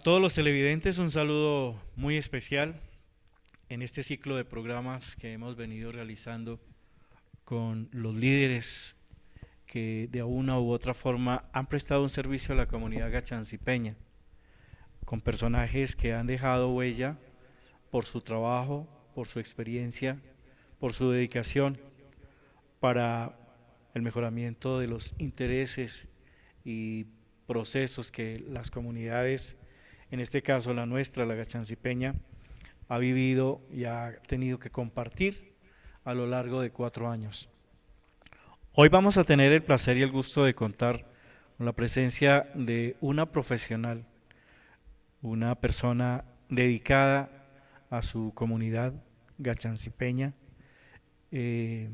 todos los televidentes un saludo muy especial en este ciclo de programas que hemos venido realizando con los líderes que de una u otra forma han prestado un servicio a la comunidad gachancipeña, con personajes que han dejado huella por su trabajo, por su experiencia, por su dedicación para el mejoramiento de los intereses y procesos que las comunidades, en este caso la nuestra, la gachancipeña, ha vivido y ha tenido que compartir a lo largo de 4 años. Hoy vamos a tener el placer y el gusto de contar con la presencia de una profesional, una persona dedicada a su comunidad gachancipeña, eh,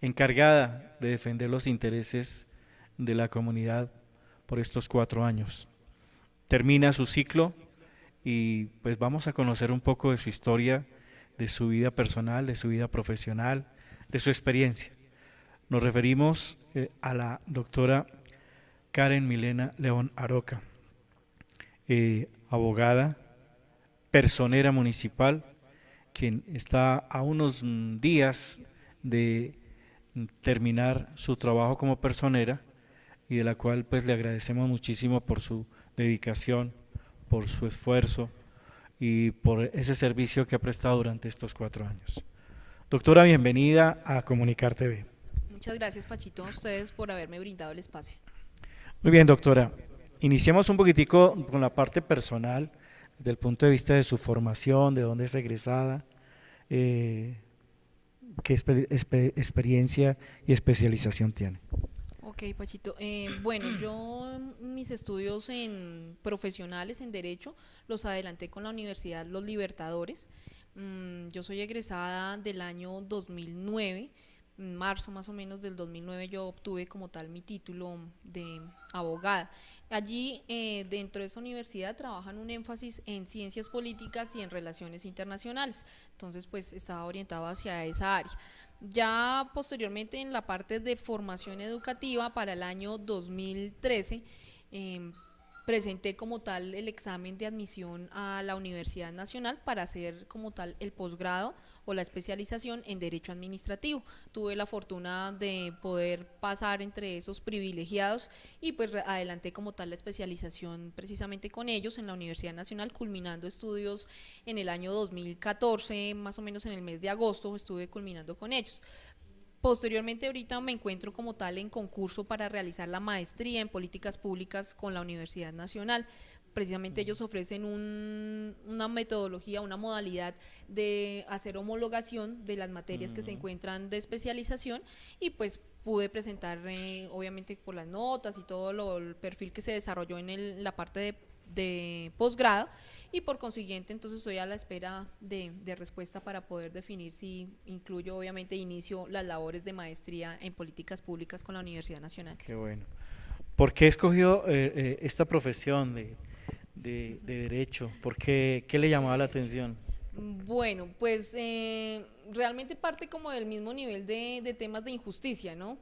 encargada de defender los intereses de la comunidad por estos 4 años. Termina su ciclo y pues vamos a conocer un poco de su historia, de su vida personal, de su vida profesional, de su experiencia. Nos referimos a la doctora Karen Milena León Aroca, abogada, personera municipal, quien está a unos días de terminar su trabajo como personera y de la cual pues le agradecemos muchísimo por su dedicación, por su esfuerzo y por ese servicio que ha prestado durante estos 4 años. Doctora, bienvenida a Comunicar TV. Muchas gracias, Pachito, a ustedes por haberme brindado el espacio. Muy bien, doctora. Iniciemos un poquitico con la parte personal, desde el punto de vista de su formación, de dónde es egresada, eh, qué experiencia y especialización tiene. Ok, Pachito. Bueno, yo mis estudios en profesionales en Derecho los adelanté con la Universidad Los Libertadores. Yo soy egresada del año 2009. En marzo más o menos del 2009 yo obtuve como tal mi título de abogada. Allí dentro de esta universidad trabajan un énfasis en ciencias políticas y en relaciones internacionales. Entonces pues estaba orientado hacia esa área. Ya posteriormente en la parte de formación educativa para el año 2013 eh, presenté como tal el examen de admisión a la Universidad Nacional para hacer como tal el posgrado o la especialización en Derecho Administrativo. Tuve la fortuna de poder pasar entre esos privilegiados y pues adelanté como tal la especialización precisamente con ellos en la Universidad Nacional, culminando estudios en el año 2014, más o menos en el mes de agosto estuve culminando con ellos. Posteriormente ahorita me encuentro como tal en concurso para realizar la maestría en políticas públicas con la Universidad Nacional. Precisamente ellos ofrecen una metodología, una modalidad de hacer homologación de las materias que se encuentran de especialización y pues pude presentar obviamente por las notas y todo el perfil que se desarrolló en la parte de posgrado y por consiguiente entonces estoy a la espera de respuesta para poder definir si incluyo obviamente inicio las labores de maestría en políticas públicas con la Universidad Nacional. Qué bueno. ¿Por qué escogió esta profesión de derecho? ¿Por qué, qué le llamaba la atención? Bueno, pues realmente parte como del mismo nivel de temas de injusticia, ¿no?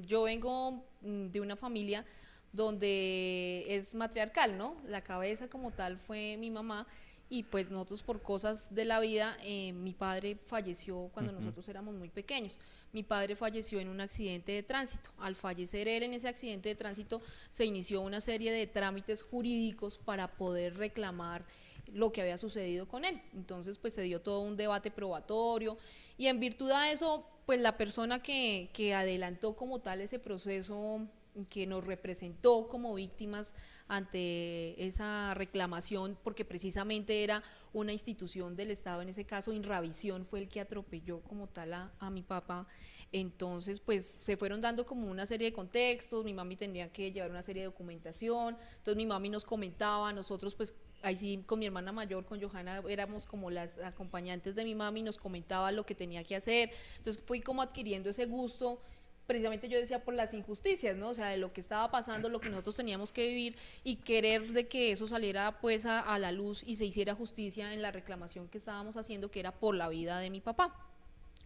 Yo vengo de una familia donde es matriarcal, ¿no? La cabeza como tal fue mi mamá y pues nosotros por cosas de la vida, mi padre falleció cuando Ujú. nosotros éramos muy pequeños. Mi padre falleció en un accidente de tránsito. Al fallecer él en ese accidente de tránsito se inició una serie de trámites jurídicos para poder reclamar lo que había sucedido con él. Entonces, pues se dio todo un debate probatorio y en virtud de eso, pues la persona que adelantó como tal ese proceso que nos representó como víctimas ante esa reclamación, porque precisamente era una institución del Estado, en ese caso Inravisión fue el que atropelló como tal a mi papá. Entonces pues se fueron dando como una serie de contextos, mi mami tenía que llevar una serie de documentación, entonces mi mami nos comentaba, nosotros pues ahí sí con mi hermana mayor, con Johanna, éramos como las acompañantes de mi mami, nos comentaba lo que tenía que hacer, entonces fui como adquiriendo ese gusto, precisamente yo decía por las injusticias, ¿no? O sea, de lo que estaba pasando, lo que nosotros teníamos que vivir y querer de que eso saliera pues a la luz y se hiciera justicia en la reclamación que estábamos haciendo, que era por la vida de mi papá.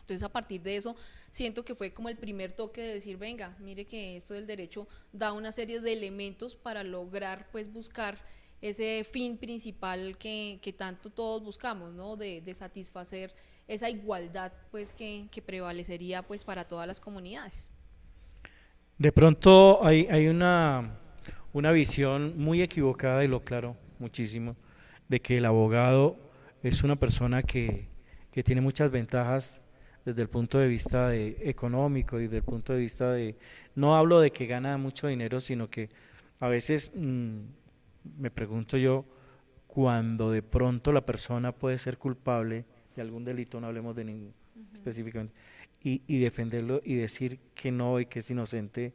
Entonces a partir de eso siento que fue como el primer toque de decir, venga, mire que esto del derecho da una serie de elementos para lograr pues buscar ese fin principal que tanto todos buscamos, ¿no? De satisfacer esa igualdad pues que prevalecería pues para todas las comunidades. De pronto hay una visión muy equivocada, y lo claro muchísimo, de que el abogado es una persona que tiene muchas ventajas desde el punto de vista económico y desde el punto de vista no hablo de que gana mucho dinero, sino que a veces me pregunto yo, cuando de pronto la persona puede ser culpable de algún delito, no hablemos de ningún específicamente, y defenderlo y decir que no y que es inocente,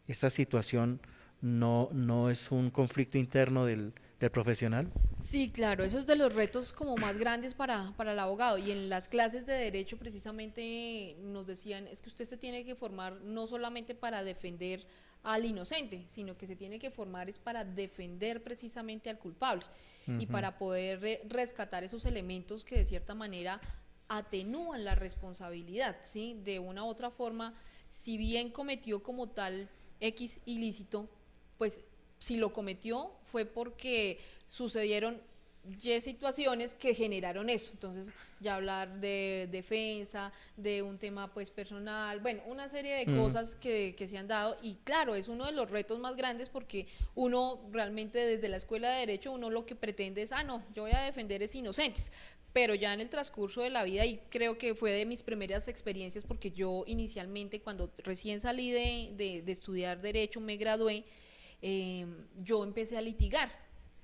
esta situación no es un conflicto interno del profesional. Sí, claro, eso es de los retos como más grandes para el abogado. Y en las clases de derecho precisamente nos decían, es que usted se tiene que formar no solamente para defender al inocente, sino que se tiene que formar es para defender precisamente al culpable y Ujú. para poder rescatar esos elementos que de cierta manera atenúan la responsabilidad, ¿sí? De una u otra forma, si bien cometió como tal X ilícito, pues si lo cometió fue porque sucedieron Y situaciones que generaron eso. Entonces, ya hablar de defensa, de un tema pues personal, bueno, una serie de Mm. cosas que se han dado. Y claro, es uno de los retos más grandes porque uno realmente desde la escuela de Derecho, uno lo que pretende es, no, yo voy a defender es inocentes. Pero ya en el transcurso de la vida, y creo que fue de mis primeras experiencias, porque yo inicialmente, cuando recién salí de estudiar Derecho, me gradué, yo empecé a litigar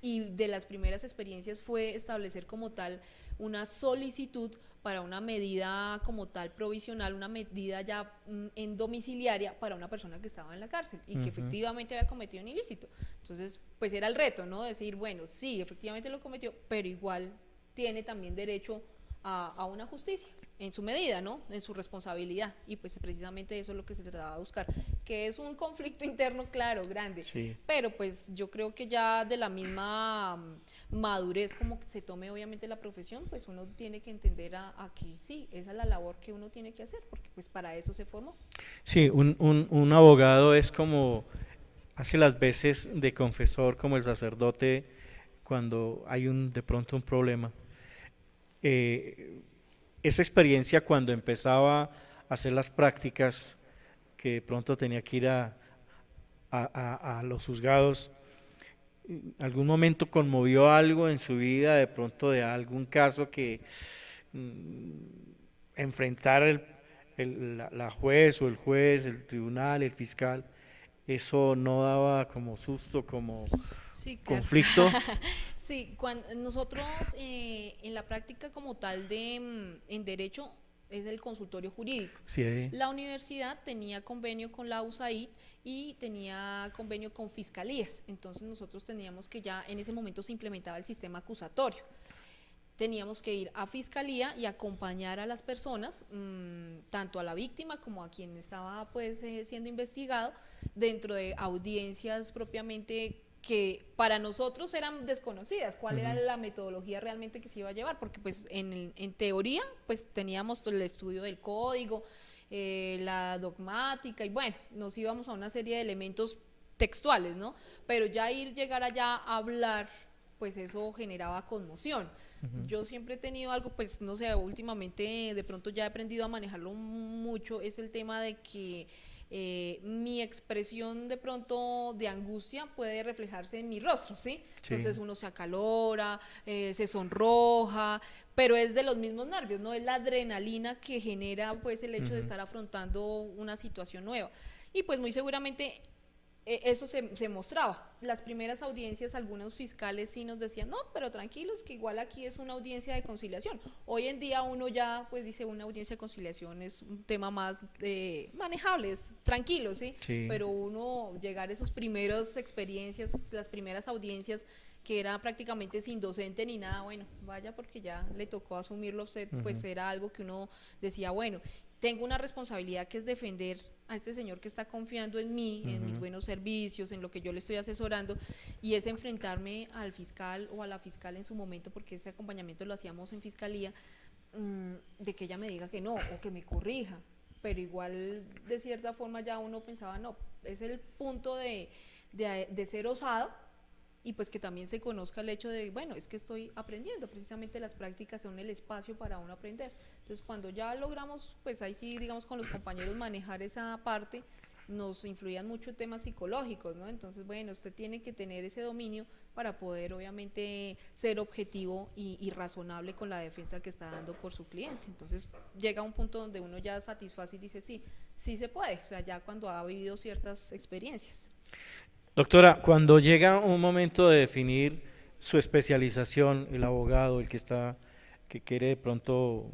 y de las primeras experiencias fue establecer como tal una solicitud para una medida como tal provisional, una medida ya en domiciliaria para una persona que estaba en la cárcel y que Ujú. efectivamente había cometido un ilícito. Entonces, pues era el reto, ¿no? Decir, bueno, sí, efectivamente lo cometió, pero igual tiene también derecho a una justicia en su medida, ¿no? En su responsabilidad. Y pues precisamente eso es lo que se trataba de buscar, que es un conflicto interno, claro, grande, Sí. pero pues yo creo que ya de la misma madurez como que se tome obviamente la profesión, pues uno tiene que entender a que sí, esa es la labor que uno tiene que hacer, porque pues para eso se formó. Sí, un abogado es como, hace las veces de confesor, como el sacerdote, cuando hay de pronto un problema. Eh, esa experiencia cuando empezaba a hacer las prácticas, que de pronto tenía que ir a los juzgados, ¿algún momento conmovió algo en su vida, de pronto de algún caso que mm, enfrentar la juez o el juez, el tribunal, el fiscal, eso no daba como susto, como Sí, claro. conflicto? Sí, cuando nosotros en la práctica como tal en derecho es el consultorio jurídico. Sí, La universidad tenía convenio con la USAID y tenía convenio con fiscalías. Entonces nosotros teníamos que ya en ese momento se implementaba el sistema acusatorio. Teníamos que ir a fiscalía y acompañar a las personas, tanto a la víctima como a quien estaba pues siendo investigado, dentro de audiencias propiamente que para nosotros eran desconocidas, cuál era ujú, la metodología realmente que se iba a llevar, porque pues en teoría pues teníamos todo el estudio del código, la dogmática y bueno, nos íbamos a una serie de elementos textuales, ¿no? Pero ya llegar allá a hablar, pues eso generaba conmoción. ujú. Yo siempre he tenido algo, pues no sé, últimamente de pronto ya he aprendido a manejarlo mucho, es el tema de que mi expresión de pronto de angustia puede reflejarse en mi rostro, ¿sí? Sí. Entonces uno se acalora, se sonroja, pero es de los mismos nervios, ¿no? Es la adrenalina que genera pues el hecho de Ujú. estar afrontando una situación nueva. Y pues muy seguramente eso se mostraba. Las primeras audiencias, algunos fiscales sí nos decían, no, pero tranquilos, que igual aquí es una audiencia de conciliación. Hoy en día uno ya, pues dice, una audiencia de conciliación es un tema más manejable, es tranquilo, ¿sí? Sí. Pero uno llegar a esas primeras experiencias, las primeras audiencias, que era prácticamente sin docente ni nada, bueno, vaya porque ya le tocó asumirlo a usted, pues Ujú, era algo que uno decía, bueno, tengo una responsabilidad que es defender a este señor que está confiando en mí, en mis ujú. buenos servicios, en lo que yo le estoy asesorando, y es enfrentarme al fiscal o a la fiscal en su momento, porque ese acompañamiento lo hacíamos en fiscalía, de que ella me diga que no o que me corrija. Pero igual, de cierta forma, ya uno pensaba, no, es el punto de ser osado y pues que también se conozca el hecho de, bueno, es que estoy aprendiendo, precisamente las prácticas son el espacio para uno aprender. Entonces cuando ya logramos, pues ahí sí, digamos, con los compañeros manejar esa parte, nos influían mucho temas psicológicos, ¿no? Entonces, bueno, usted tiene que tener ese dominio para poder, obviamente, ser objetivo y razonable con la defensa que está dando por su cliente. Entonces, llega un punto donde uno ya satisface y dice, sí, sí se puede, o sea, ya cuando ha vivido ciertas experiencias. Doctora, cuando llega un momento de definir su especialización, el abogado, el que está, que quiere de pronto,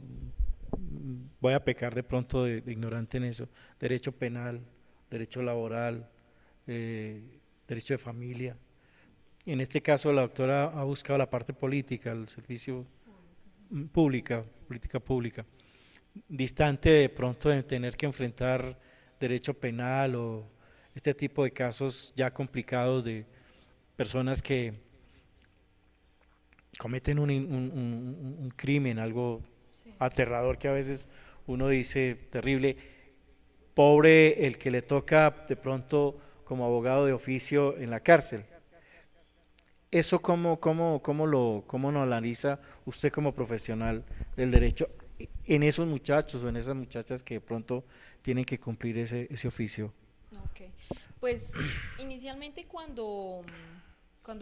voy a pecar de pronto de ignorante en eso, derecho penal, derecho laboral, eh, derecho de familia. En este caso, la doctora ha buscado la parte política, el servicio pública, política pública, distante de pronto de tener que enfrentar derecho penal o este tipo de casos ya complicados de personas que cometen un crimen, algo Sí. aterrador que a veces uno dice terrible, pobre el que le toca de pronto como abogado de oficio en la cárcel. ¿Eso cómo lo analiza usted como profesional del derecho en esos muchachos o en esas muchachas que de pronto tienen que cumplir ese oficio? Ok, pues inicialmente cuando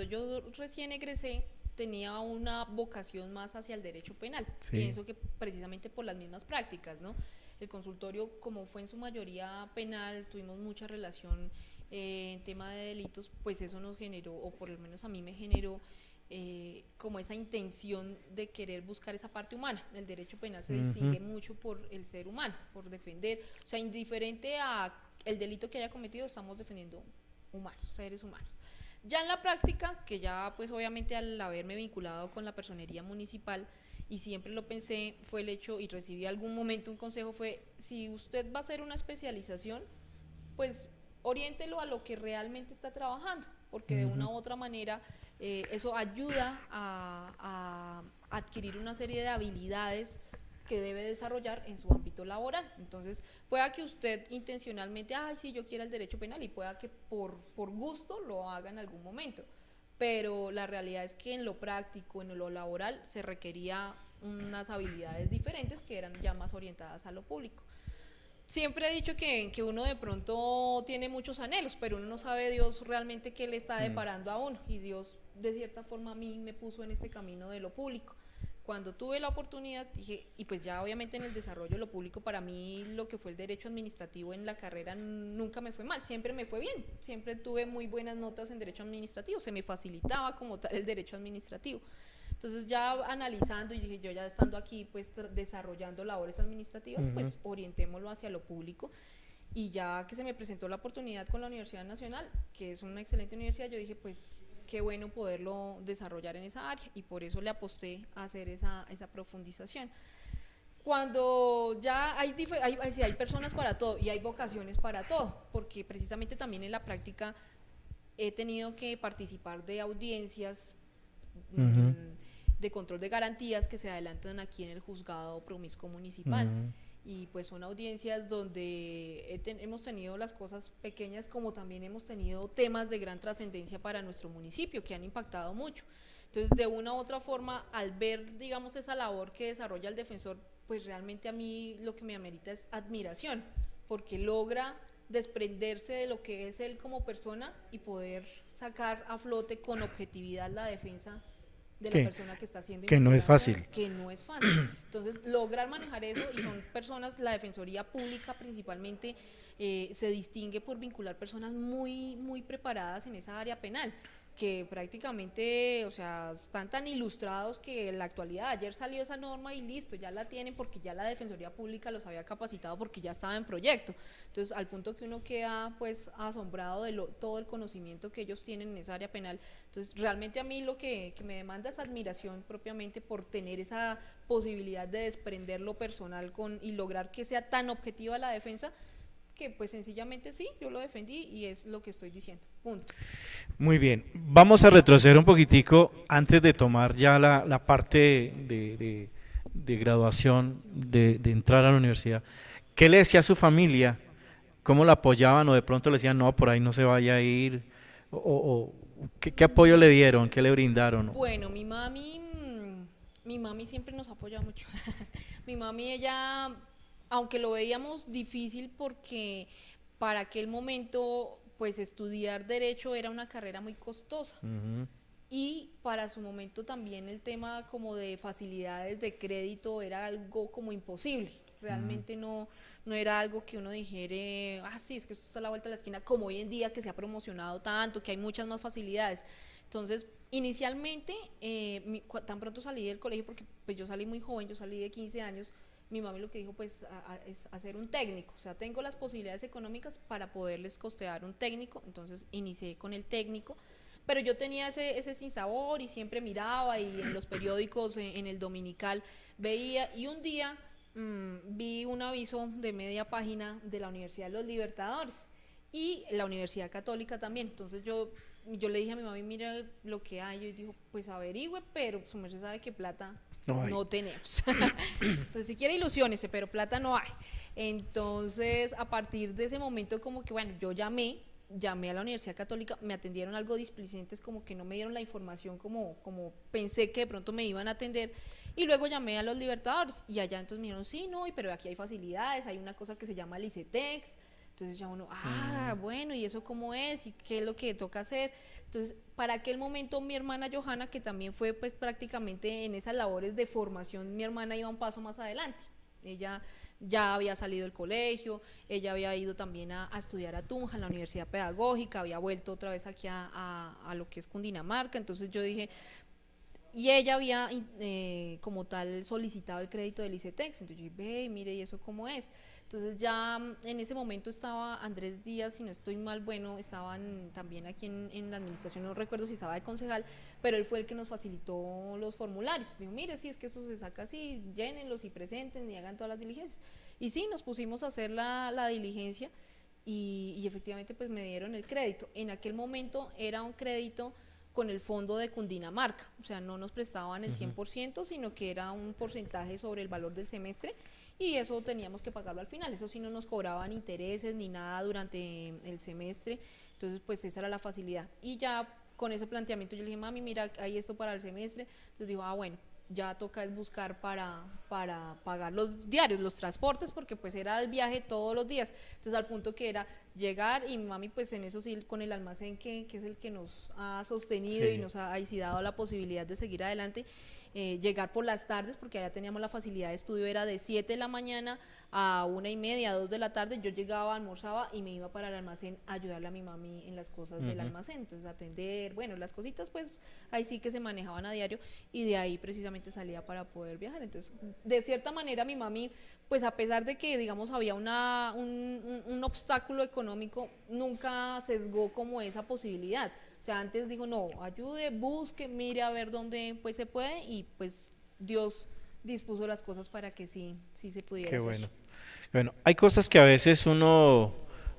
yo recién egresé tenía una vocación más hacia el derecho penal. Sí. Pienso que precisamente por las mismas prácticas, ¿no? El consultorio, como fue en su mayoría penal, tuvimos mucha relación en tema de delitos, pues eso nos generó, o por lo menos a mí me generó, como esa intención de querer buscar esa parte humana. El derecho penal se Ujú. distingue mucho por el ser humano, por defender, o sea, indiferente a el delito que haya cometido, estamos defendiendo humanos, seres humanos. Ya en la práctica, que ya pues obviamente al haberme vinculado con la personería municipal, y siempre lo pensé, fue el hecho, y recibí algún momento un consejo, fue, si usted va a hacer una especialización, pues oriéntelo a lo que realmente está trabajando, porque de una Ujú. u otra manera eso ayuda a adquirir una serie de habilidades que debe desarrollar en su ámbito laboral. Entonces, pueda que usted intencionalmente, ay, sí, yo quiera el derecho penal, y pueda que por gusto lo haga en algún momento. Pero la realidad es que en lo práctico, en lo laboral, se requería unas habilidades diferentes que eran ya más orientadas a lo público. Siempre he dicho que uno de pronto tiene muchos anhelos, pero uno no sabe Dios realmente qué le está Mm. deparando a uno. Y Dios, de cierta forma, a mí me puso en este camino de lo público. Cuando tuve la oportunidad, dije, y pues ya obviamente en el desarrollo de lo público, para mí lo que fue el derecho administrativo en la carrera nunca me fue mal, siempre me fue bien, siempre tuve muy buenas notas en derecho administrativo, se me facilitaba como tal el derecho administrativo. Entonces ya analizando y dije, yo ya estando aquí pues desarrollando labores administrativas, Ujú. pues orientémoslo hacia lo público. Y ya que se me presentó la oportunidad con la Universidad Nacional, que es una excelente universidad, yo dije, pues qué bueno poderlo desarrollar en esa área, y por eso le aposté a hacer esa profundización. Cuando ya sí, hay personas para todo y hay vocaciones para todo, porque precisamente también en la práctica he tenido que participar de audiencias Ujú. de control de garantías que se adelantan aquí en el juzgado promiscuo municipal. Ujú. Y pues son audiencias donde hemos tenido las cosas pequeñas, como también hemos tenido temas de gran trascendencia para nuestro municipio que han impactado mucho. Entonces, de una u otra forma, al ver, digamos, esa labor que desarrolla el defensor, pues realmente a mí lo que me amerita es admiración, porque logra desprenderse de lo que es él como persona y poder sacar a flote con objetividad la defensa de la Sí, persona que está haciendo que no es investigación, fácil. que no es fácil. Entonces, lograr manejar eso, y son personas, la Defensoría Pública principalmente se distingue por vincular personas muy, muy preparadas en esa área penal, que prácticamente, o sea, están tan ilustrados que en la actualidad, ayer salió esa norma y listo, ya la tienen porque ya la Defensoría Pública los había capacitado porque ya estaba en proyecto. Entonces, al punto que uno queda pues asombrado de todo el conocimiento que ellos tienen en esa área penal. Entonces, realmente a mí lo que me demanda es admiración propiamente por tener esa posibilidad de desprender lo personal y lograr que sea tan objetiva la defensa, que pues sencillamente sí, yo lo defendí y es lo que estoy diciendo, punto. Muy bien, vamos a retroceder un poquitico antes de tomar ya la parte de graduación, de entrar a la universidad. ¿Qué le decía a su familia? ¿Cómo la apoyaban o de pronto le decían, no, por ahí no se vaya a ir? O, ¿Qué apoyo le dieron? ¿Qué le brindaron? Bueno, mi mami siempre nos apoya mucho. Mi mami, ella, aunque lo veíamos difícil porque para aquel momento, pues estudiar derecho era una carrera muy costosa. Ujú, Y para su momento también el tema como de facilidades de crédito era algo como imposible. ujú, Realmente no era algo que uno dijera, ah, sí, es que esto está a la vuelta de la esquina, como hoy en día que se ha promocionado tanto, que hay muchas más facilidades. Entonces, inicialmente, tan pronto salí del colegio, porque pues yo salí muy joven, yo salí de 15 años, mi mami lo que dijo pues es hacer un técnico, o sea, tengo las posibilidades económicas para poderles costear un técnico, entonces inicié con el técnico, pero yo tenía ese sinsabor y siempre miraba y en los periódicos, en el Dominical, veía y un día vi un aviso de media página de la Universidad de los Libertadores y la Universidad Católica también. Entonces yo le dije a mi mami, mira lo que hay. Yo dijo, pues averigüe, pero su merced sabe que plata no hay. no tenemos. Entonces, si quiere ilusiónese, pero plata no hay. Entonces, a partir de ese momento, como que, bueno, yo llamé a la Universidad Católica, me atendieron algo displicentes, como que no me dieron la información como pensé que de pronto me iban a atender, y luego llamé a los Libertadores, y allá entonces me dijeron, sí, no, pero aquí hay facilidades, hay una cosa que se llama Licetex, entonces ya uno, Mm, bueno, ¿y eso cómo es? ¿Y qué es lo que toca hacer? Entonces, para aquel momento mi hermana Johanna, que también fue pues prácticamente en esas labores de formación, mi hermana iba un paso más adelante. Ella ya había salido del colegio, ella había ido también a estudiar a Tunja, en la Universidad Pedagógica, había vuelto otra vez aquí a lo que es Cundinamarca, entonces yo dije, y ella había como tal solicitado el crédito del ICETEX, entonces yo dije, ve, mire, ¿y eso cómo es? Entonces ya en ese momento estaba Andrés Díaz, si no estoy mal, bueno, estaban también aquí en la administración, no recuerdo si estaba de concejal, pero él fue el que nos facilitó los formularios. Dijo, mire, sí, es que eso se saca así, llénenlos y presenten y hagan todas las diligencias. Y sí, nos pusimos a hacer la diligencia y efectivamente pues me dieron el crédito. En aquel momento era un crédito con el fondo de Cundinamarca, o sea, no nos prestaban el ujú. 100%, sino que era un porcentaje sobre el valor del semestre y eso teníamos que pagarlo al final, eso sí no nos cobraban intereses ni nada durante el semestre, entonces pues esa era la facilidad. Y ya con ese planteamiento yo le dije, mami, mira, hay esto para el semestre, entonces dijo, bueno, ya toca es buscar para pagar los diarios, los transportes, porque pues era el viaje todos los días. Entonces al punto que era llegar y mi mami pues en eso sí con el almacén que es el que nos ha sostenido y Sí. nos ha, sí dado la posibilidad de seguir adelante, llegar por las tardes, porque allá teníamos la facilidad de estudio, era de 7 de la mañana a 1:30, 2 de la tarde, yo llegaba, almorzaba y me iba para el almacén a ayudarle a mi mami en las cosas del Ujú. almacén, entonces atender, bueno, las cositas pues ahí sí que se manejaban a diario y de ahí precisamente salía para poder viajar. Entonces, de cierta manera mi mami, pues a pesar de que digamos había un obstáculo económico, nunca sesgó como esa posibilidad. O sea, antes dijo, no, ayude, busque, mire a ver dónde pues se puede y pues Dios dispuso las cosas para que sí se pudiera Qué hacer. bueno. Bueno, hay cosas que a veces uno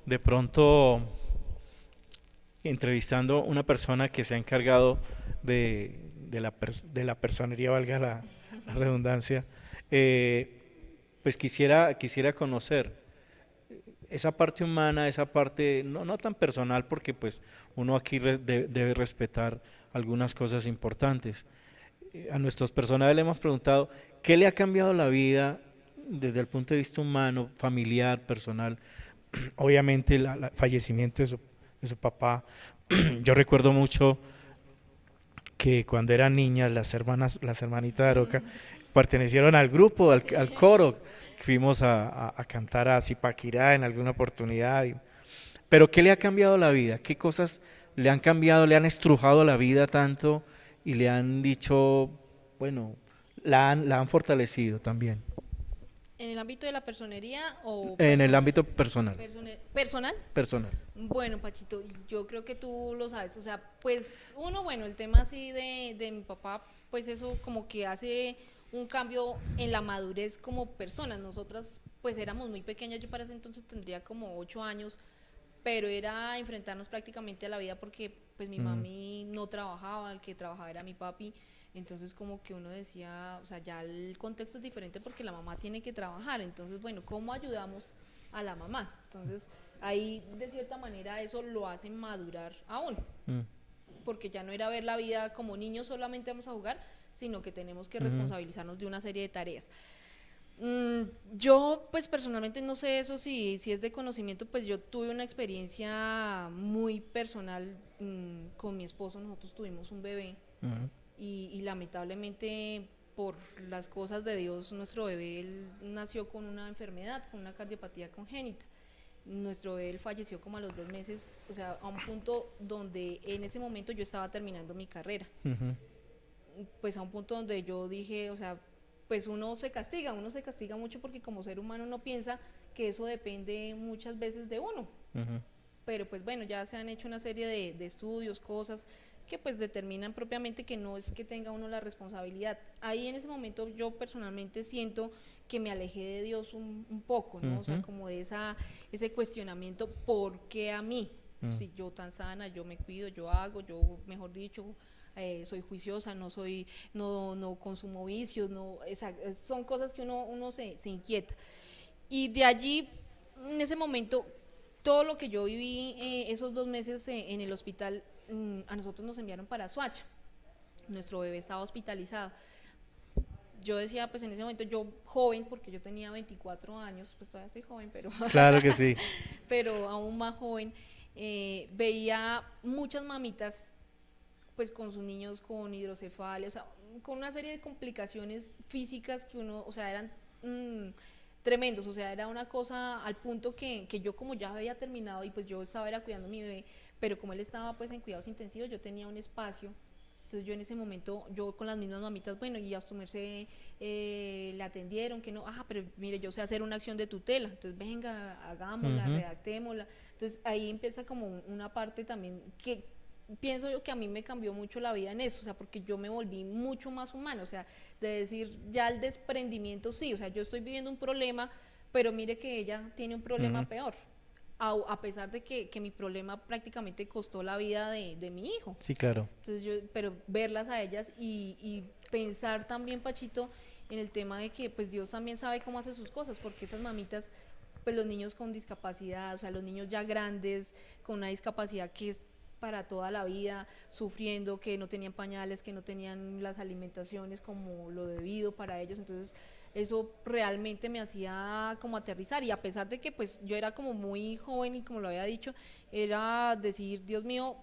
de pronto entrevistando una persona que se ha encargado de la personería, valga la redundancia, pues quisiera conocer esa parte humana, esa parte no tan personal, porque pues uno aquí debe respetar algunas cosas importantes. A nuestros personajes le hemos preguntado qué le ha cambiado la vida desde el punto de vista humano, familiar, personal. Obviamente el fallecimiento de su papá. Yo recuerdo mucho que cuando eran niñas las hermanitas de Aroca pertenecieron al grupo, al coro. Fuimos a cantar a Zipaquirá en alguna oportunidad. Pero ¿qué le ha cambiado la vida? ¿Qué cosas le han cambiado, le han estrujado la vida tanto y le han dicho, bueno, la han fortalecido también ¿En el ámbito de la personería o en el ámbito personal? personal? Personal. Bueno, Pachito, yo creo que tú lo sabes, o sea, pues uno, bueno, el tema así de mi papá, pues eso como que hace un cambio en la madurez como personas. Nosotras pues éramos muy pequeñas, yo para ese entonces tendría como 8 años, pero era enfrentarnos prácticamente a la vida porque pues mi Mm, mami no trabajaba, el que trabajaba era mi papi, entonces como que uno decía, o sea, ya el contexto es diferente porque la mamá tiene que trabajar, entonces bueno, ¿cómo ayudamos a la mamá? Entonces ahí de cierta manera eso lo hace madurar a uno. mm. porque ya no era ver la vida como niños solamente vamos a jugar, sino que tenemos que responsabilizarnos de una serie de tareas. Yo pues personalmente no sé eso si es de conocimiento, pues yo tuve una experiencia muy personal con mi esposo. Nosotros tuvimos un bebé y lamentablemente por las cosas de Dios nuestro bebé él nació con una enfermedad, con una cardiopatía congénita. Nuestro bebé falleció como a los 2 meses, o sea, a un punto donde en ese momento yo estaba terminando mi carrera. Pues a un punto donde yo dije, o sea, pues uno se castiga mucho porque como ser humano uno piensa que eso depende muchas veces de uno. Pero pues bueno, ya se han hecho una serie de estudios, cosas que pues determinan propiamente que no es que tenga uno la responsabilidad. Ahí en ese momento yo personalmente siento que me alejé de Dios un poco, ¿no? O sea, como de ese cuestionamiento, ¿por qué a mí? Si yo tan sana, yo me cuido, yo hago, yo mejor dicho, soy juiciosa, no consumo vicios, son cosas que uno se inquieta. Y de allí, en ese momento, todo lo que yo viví esos 2 meses en el hospital, a nosotros nos enviaron para Soacha. Nuestro bebé estaba hospitalizado. Yo decía, pues en ese momento yo joven, porque yo tenía 24 años, pues todavía estoy joven, pero, Claro que sí. pero aún más joven, veía muchas mamitas pues con sus niños con hidrocefalia, o sea, con una serie de complicaciones físicas que uno, o sea, eran tremendos, o sea, era una cosa al punto que yo como ya había terminado y pues yo estaba era cuidando a mi bebé, pero como él estaba pues en cuidados intensivos, yo tenía un espacio. Entonces yo en ese momento, yo con las mismas mamitas, bueno, y a su merced le atendieron, que no, pero mire, yo sé hacer una acción de tutela, entonces venga, hagámosla, redactémosla. Entonces ahí empieza como una parte también que pienso yo que a mí me cambió mucho la vida en eso, o sea, porque yo me volví mucho más humana, o sea, de decir ya el desprendimiento, sí, o sea, yo estoy viviendo un problema, pero mire que ella tiene un problema peor, a pesar de que mi problema prácticamente costó la vida de mi hijo. Sí, claro. Entonces pero verlas a ellas y pensar también, Pachito, en el tema de que pues Dios también sabe cómo hace sus cosas, porque esas mamitas, pues los niños con discapacidad, o sea, los niños ya grandes, con una discapacidad que es para toda la vida, sufriendo, que no tenían pañales, que no tenían las alimentaciones como lo debido para ellos. Entonces eso realmente me hacía como aterrizar, y a pesar de que pues yo era como muy joven y como lo había dicho, era decir, Dios mío,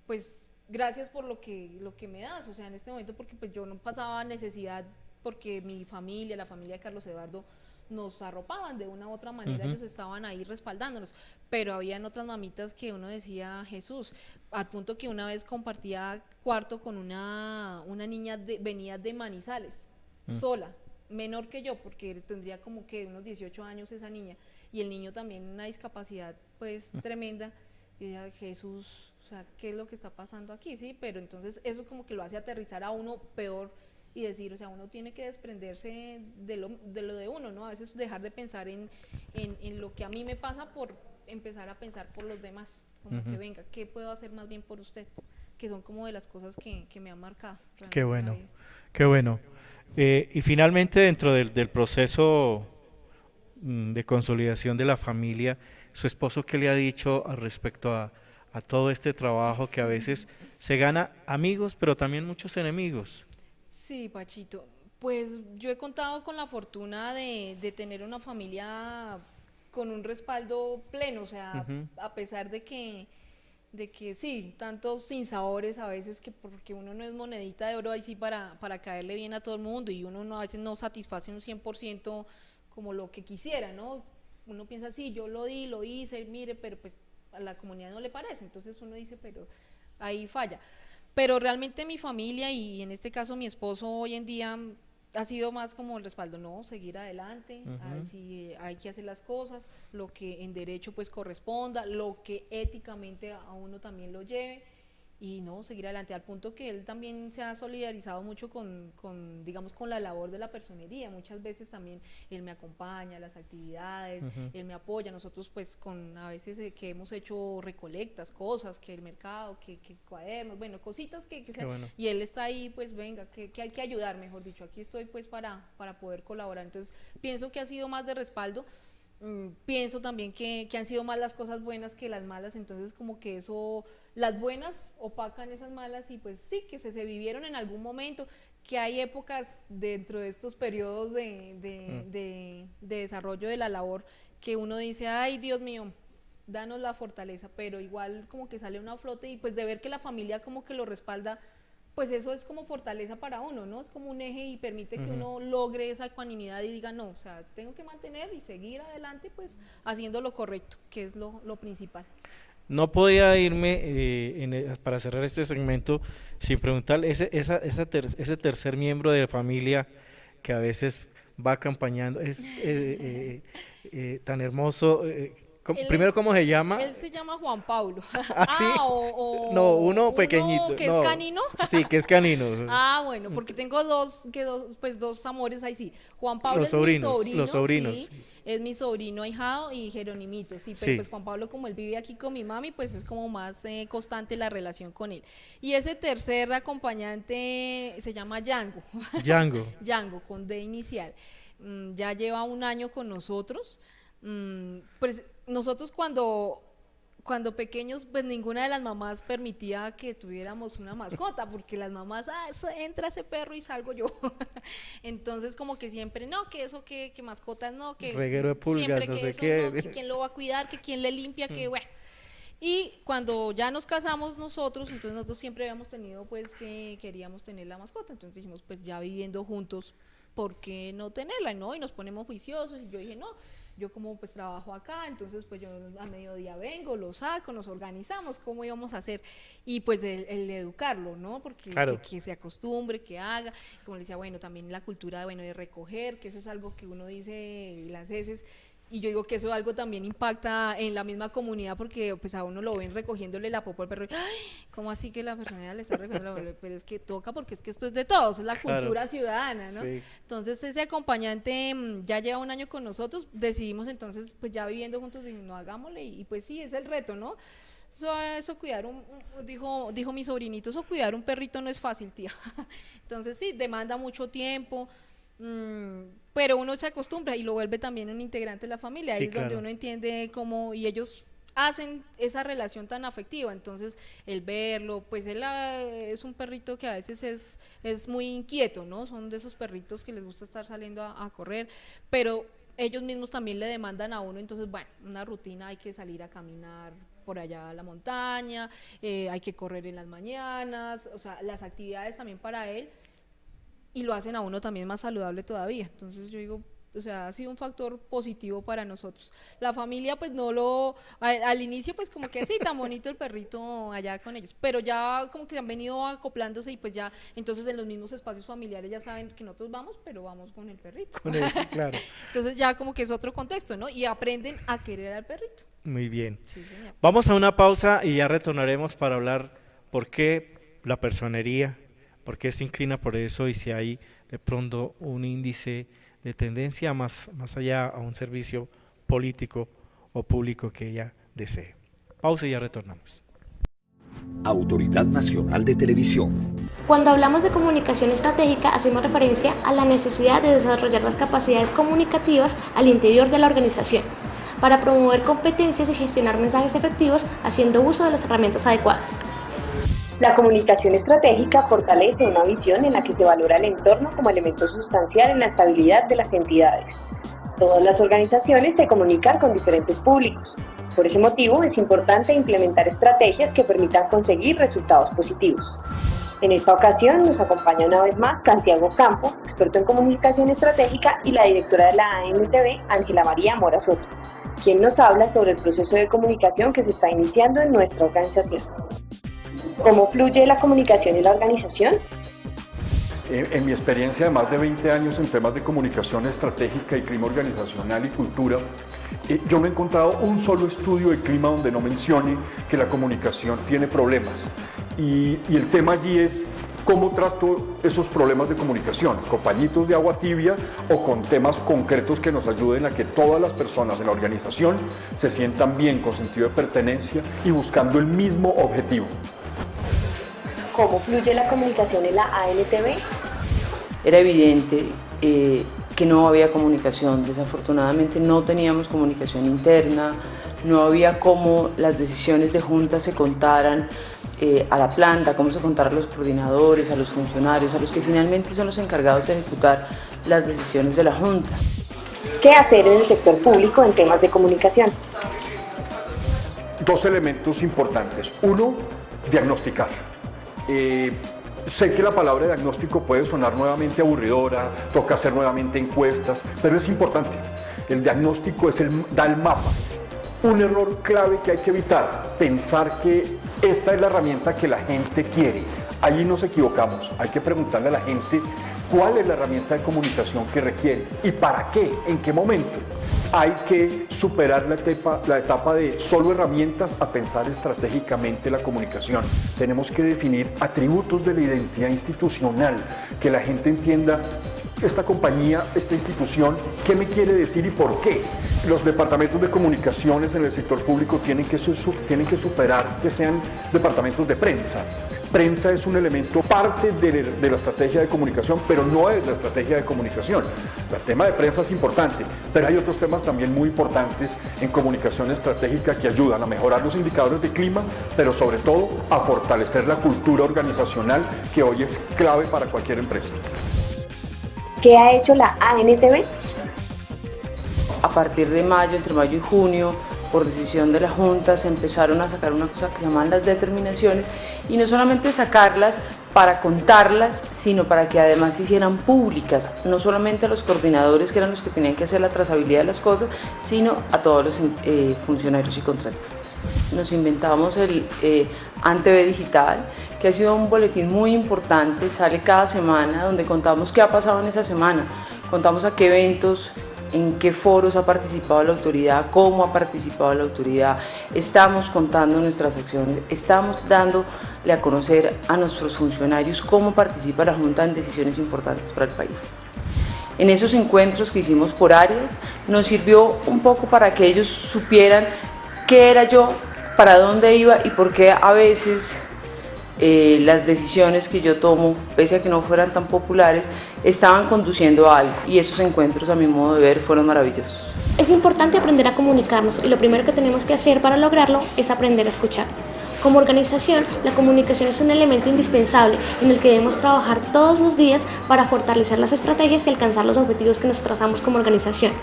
pues gracias por lo que me das, o sea, en este momento, porque pues yo no pasaba necesidad, porque mi familia, la familia de Carlos Eduardo, nos arropaban de una u otra manera, ellos estaban ahí respaldándonos, pero habían otras mamitas que uno decía, Jesús, al punto que una vez compartía cuarto con una niña, venía de Manizales, sola, menor que yo, porque tendría como que unos 18 años esa niña, y el niño también una discapacidad pues tremenda. Y yo decía, Jesús, o sea, ¿qué es lo que está pasando aquí? Sí, pero entonces eso como que lo hace aterrizar a uno peor y decir, o sea, uno tiene que desprenderse de lo de uno, ¿no? A veces dejar de pensar en lo que a mí me pasa por empezar a pensar por los demás, como que venga, ¿qué puedo hacer más bien por usted? Que son como de las cosas que me han marcado Qué realmente en la bueno, vida. qué bueno. Y finalmente, dentro del proceso de consolidación de la familia, su esposo, ¿qué le ha dicho al respecto a todo este trabajo que a veces se gana amigos, pero también muchos enemigos? Sí, Pachito. Pues yo he contado con la fortuna de tener una familia con un respaldo pleno, o sea, Ujú. a pesar de que sí, tantos sinsabores a veces, que porque uno no es monedita de oro ahí sí para caerle bien a todo el mundo, y uno no, a veces no satisface un 100% como lo que quisiera, ¿no? Uno piensa, sí, yo lo di, lo hice, mire, pero pues a la comunidad no le parece, entonces uno dice, pero ahí falla. Pero realmente mi familia, y en este caso mi esposo hoy en día, ha sido más como el respaldo, no, seguir adelante, Ujú. si hay que hacer las cosas, lo que en derecho pues corresponda, lo que éticamente a uno también lo lleve, y no, seguir adelante, al punto que él también se ha solidarizado mucho digamos, con la labor de la personería. Muchas veces también él me acompaña a las actividades, Ujú. él me apoya. Nosotros pues a veces que hemos hecho recolectas, cosas, que el mercado, que cuadernos, bueno, cositas que Qué sean, bueno. y él está ahí, pues venga, que hay que ayudar, mejor dicho, aquí estoy pues para poder colaborar. Entonces pienso que ha sido más de respaldo, Pienso también que han sido más las cosas buenas que las malas, entonces como que eso, las buenas opacan esas malas y pues sí, que se vivieron en algún momento, que hay épocas dentro de estos periodos de desarrollo de la labor que uno dice, ay Dios mío, danos la fortaleza, pero igual como que sale uno a flote y pues de ver que la familia como que lo respalda, pues eso es como fortaleza para uno, ¿no? Es como un eje y permite que uno logre esa ecuanimidad y diga, no, o sea, tengo que mantener y seguir adelante, pues haciendo lo correcto, que es lo principal. No podía irme para cerrar este segmento sin preguntarle, ese tercer miembro de la familia que a veces va acompañando, es tan hermoso. Primero, ¿cómo se llama? Él se llama Juan Pablo. Ah, sí. No, uno uno pequeñito. que es No. canino. Sí, que es canino. Ah, bueno, porque tengo pues dos amores ahí sí. Juan Pablo Los es mi sobrinos, sobrino, los sobrinos. sí, es mi sobrino ahijado y Jeronimito, sí, pero Sí. pues Juan Pablo como él vive aquí con mi mami, pues es como más constante la relación con él. Y ese tercer acompañante se llama Django. Django. Django, con D inicial. Ya lleva un año con nosotros. Pues nosotros cuando pequeños, pues ninguna de las mamás permitía que tuviéramos una mascota, porque las mamás, entra ese perro y salgo yo. Entonces como que siempre, no, que eso, que mascotas no, que Reguero de pulgas, siempre no que sé eso qué. no, que quién lo va a cuidar, que quién le limpia, que bueno. Y cuando ya nos casamos nosotros, entonces nosotros siempre habíamos tenido pues que queríamos tener la mascota, entonces dijimos pues ya viviendo juntos, ¿por qué no tenerla? ¿No? Y nos ponemos juiciosos y yo dije, no, yo como pues trabajo acá, entonces pues yo a mediodía vengo, lo saco, nos organizamos, ¿cómo íbamos a hacer? Y pues el educarlo, ¿no? Porque Claro. que se acostumbre, que haga, como le decía, bueno, también la cultura bueno, de recoger, que eso es algo que uno dice las heces, y yo digo que eso algo también impacta en la misma comunidad porque pues a uno lo ven recogiéndole la popo al perro y, ay, ¿cómo así que la persona le está recogiendo la popo? Pero es que toca porque es que esto es de todos, es la Claro. cultura ciudadana, ¿no? Sí. Entonces ese acompañante ya lleva un año con nosotros, decidimos entonces pues ya viviendo juntos, dijimos, no, hagámosle y pues sí, es el reto, ¿no? Eso cuidar dijo mi sobrinito, eso cuidar un perrito no es fácil, tía. Entonces sí, demanda mucho tiempo, pero uno se acostumbra y lo vuelve también un integrante de la familia, ahí Sí, es donde claro. uno entiende cómo, y ellos hacen esa relación tan afectiva, entonces el verlo, pues él es un perrito que a veces es muy inquieto, ¿no? Son de esos perritos que les gusta estar saliendo a correr, pero ellos mismos también le demandan a uno, entonces bueno, una rutina, hay que salir a caminar por allá a la montaña, hay que correr en las mañanas, o sea, las actividades también para él y lo hacen a uno también más saludable todavía. Entonces yo digo, o sea, ha sido un factor positivo para nosotros. La familia pues no al inicio pues como que sí, tan bonito el perrito allá con ellos, pero ya como que han venido acoplándose y pues ya, entonces en los mismos espacios familiares ya saben que nosotros vamos, pero vamos con el perrito. Con él, claro. Entonces ya como que es otro contexto, ¿no? Y aprenden a querer al perrito. Muy bien. Sí, señor. Vamos a una pausa y ya retornaremos para hablar por qué la personería, por qué se inclina por eso y si hay de pronto un índice de tendencia más allá a un servicio político o público que ella desee. Pausa y ya retornamos. Autoridad Nacional de Televisión. Cuando hablamos de comunicación estratégica, hacemos referencia a la necesidad de desarrollar las capacidades comunicativas al interior de la organización, para promover competencias y gestionar mensajes efectivos haciendo uso de las herramientas adecuadas. La comunicación estratégica fortalece una visión en la que se valora el entorno como elemento sustancial en la estabilidad de las entidades. Todas las organizaciones se comunican con diferentes públicos. Por ese motivo, es importante implementar estrategias que permitan conseguir resultados positivos. En esta ocasión nos acompaña una vez más Santiago Campo, experto en comunicación estratégica, y la directora de la ANTV, Ángela María Mora Soto, quien nos habla sobre el proceso de comunicación que se está iniciando en nuestra organización. ¿Cómo fluye la comunicación en la organización? En mi experiencia de más de 20 años en temas de comunicación estratégica y clima organizacional y cultura, yo no he encontrado un solo estudio de clima donde no mencione que la comunicación tiene problemas. Y el tema allí es cómo trato esos problemas de comunicación, con pañitos de agua tibia o con temas concretos que nos ayuden a que todas las personas en la organización se sientan bien, con sentido de pertenencia y buscando el mismo objetivo. ¿Cómo fluye la comunicación en la ANTV? Era evidente que no había comunicación. Desafortunadamente no teníamos comunicación interna, no había cómo las decisiones de junta se contaran a la planta, cómo se contaran a los coordinadores, a los funcionarios, a los que finalmente son los encargados de ejecutar las decisiones de la junta. ¿Qué hacer en el sector público en temas de comunicación? Dos elementos importantes. Uno, diagnosticar. Sé que la palabra diagnóstico puede sonar nuevamente aburridora, toca hacer nuevamente encuestas, pero es importante. El diagnóstico da el mapa. Un error clave que hay que evitar, pensar que esta es la herramienta que la gente quiere. Allí nos equivocamos, hay que preguntarle a la gente cuál es la herramienta de comunicación que requiere y para qué, en qué momento. Hay que superar la etapa de solo herramientas a pensar estratégicamente la comunicación. Tenemos que definir atributos de la identidad institucional, que la gente entienda esta compañía, esta institución, qué me quiere decir y por qué. Los departamentos de comunicaciones en el sector público tienen que superar que sean departamentos de prensa. Prensa es un elemento parte de la estrategia de comunicación, pero no es la estrategia de comunicación. El tema de prensa es importante, pero hay otros temas también muy importantes en comunicación estratégica que ayudan a mejorar los indicadores de clima, pero sobre todo a fortalecer la cultura organizacional que hoy es clave para cualquier empresa. ¿Qué ha hecho la ANTV? A partir de mayo, entre mayo y junio, por decisión de la Junta, se empezaron a sacar una cosa que se llaman las determinaciones, y no solamente sacarlas para contarlas, sino para que además se hicieran públicas, no solamente a los coordinadores, que eran los que tenían que hacer la trazabilidad de las cosas, sino a todos los funcionarios y contratistas. Nos inventamos el ANTV Digital, que ha sido un boletín muy importante, sale cada semana, donde contamos qué ha pasado en esa semana, contamos a qué eventos, en qué foros ha participado la autoridad, cómo ha participado la autoridad, estamos contando nuestras acciones, estamos dándole a conocer a nuestros funcionarios cómo participa la Junta en decisiones importantes para el país. En esos encuentros que hicimos por áreas, nos sirvió un poco para que ellos supieran qué era yo, para dónde iba y por qué a veces las decisiones que yo tomo, pese a que no fueran tan populares, estaban conduciendo a algo, y esos encuentros, a mi modo de ver, fueron maravillosos. Es importante aprender a comunicarnos y lo primero que tenemos que hacer para lograrlo es aprender a escuchar. Como organización, la comunicación es un elemento indispensable en el que debemos trabajar todos los días para fortalecer las estrategias y alcanzar los objetivos que nos trazamos como organización.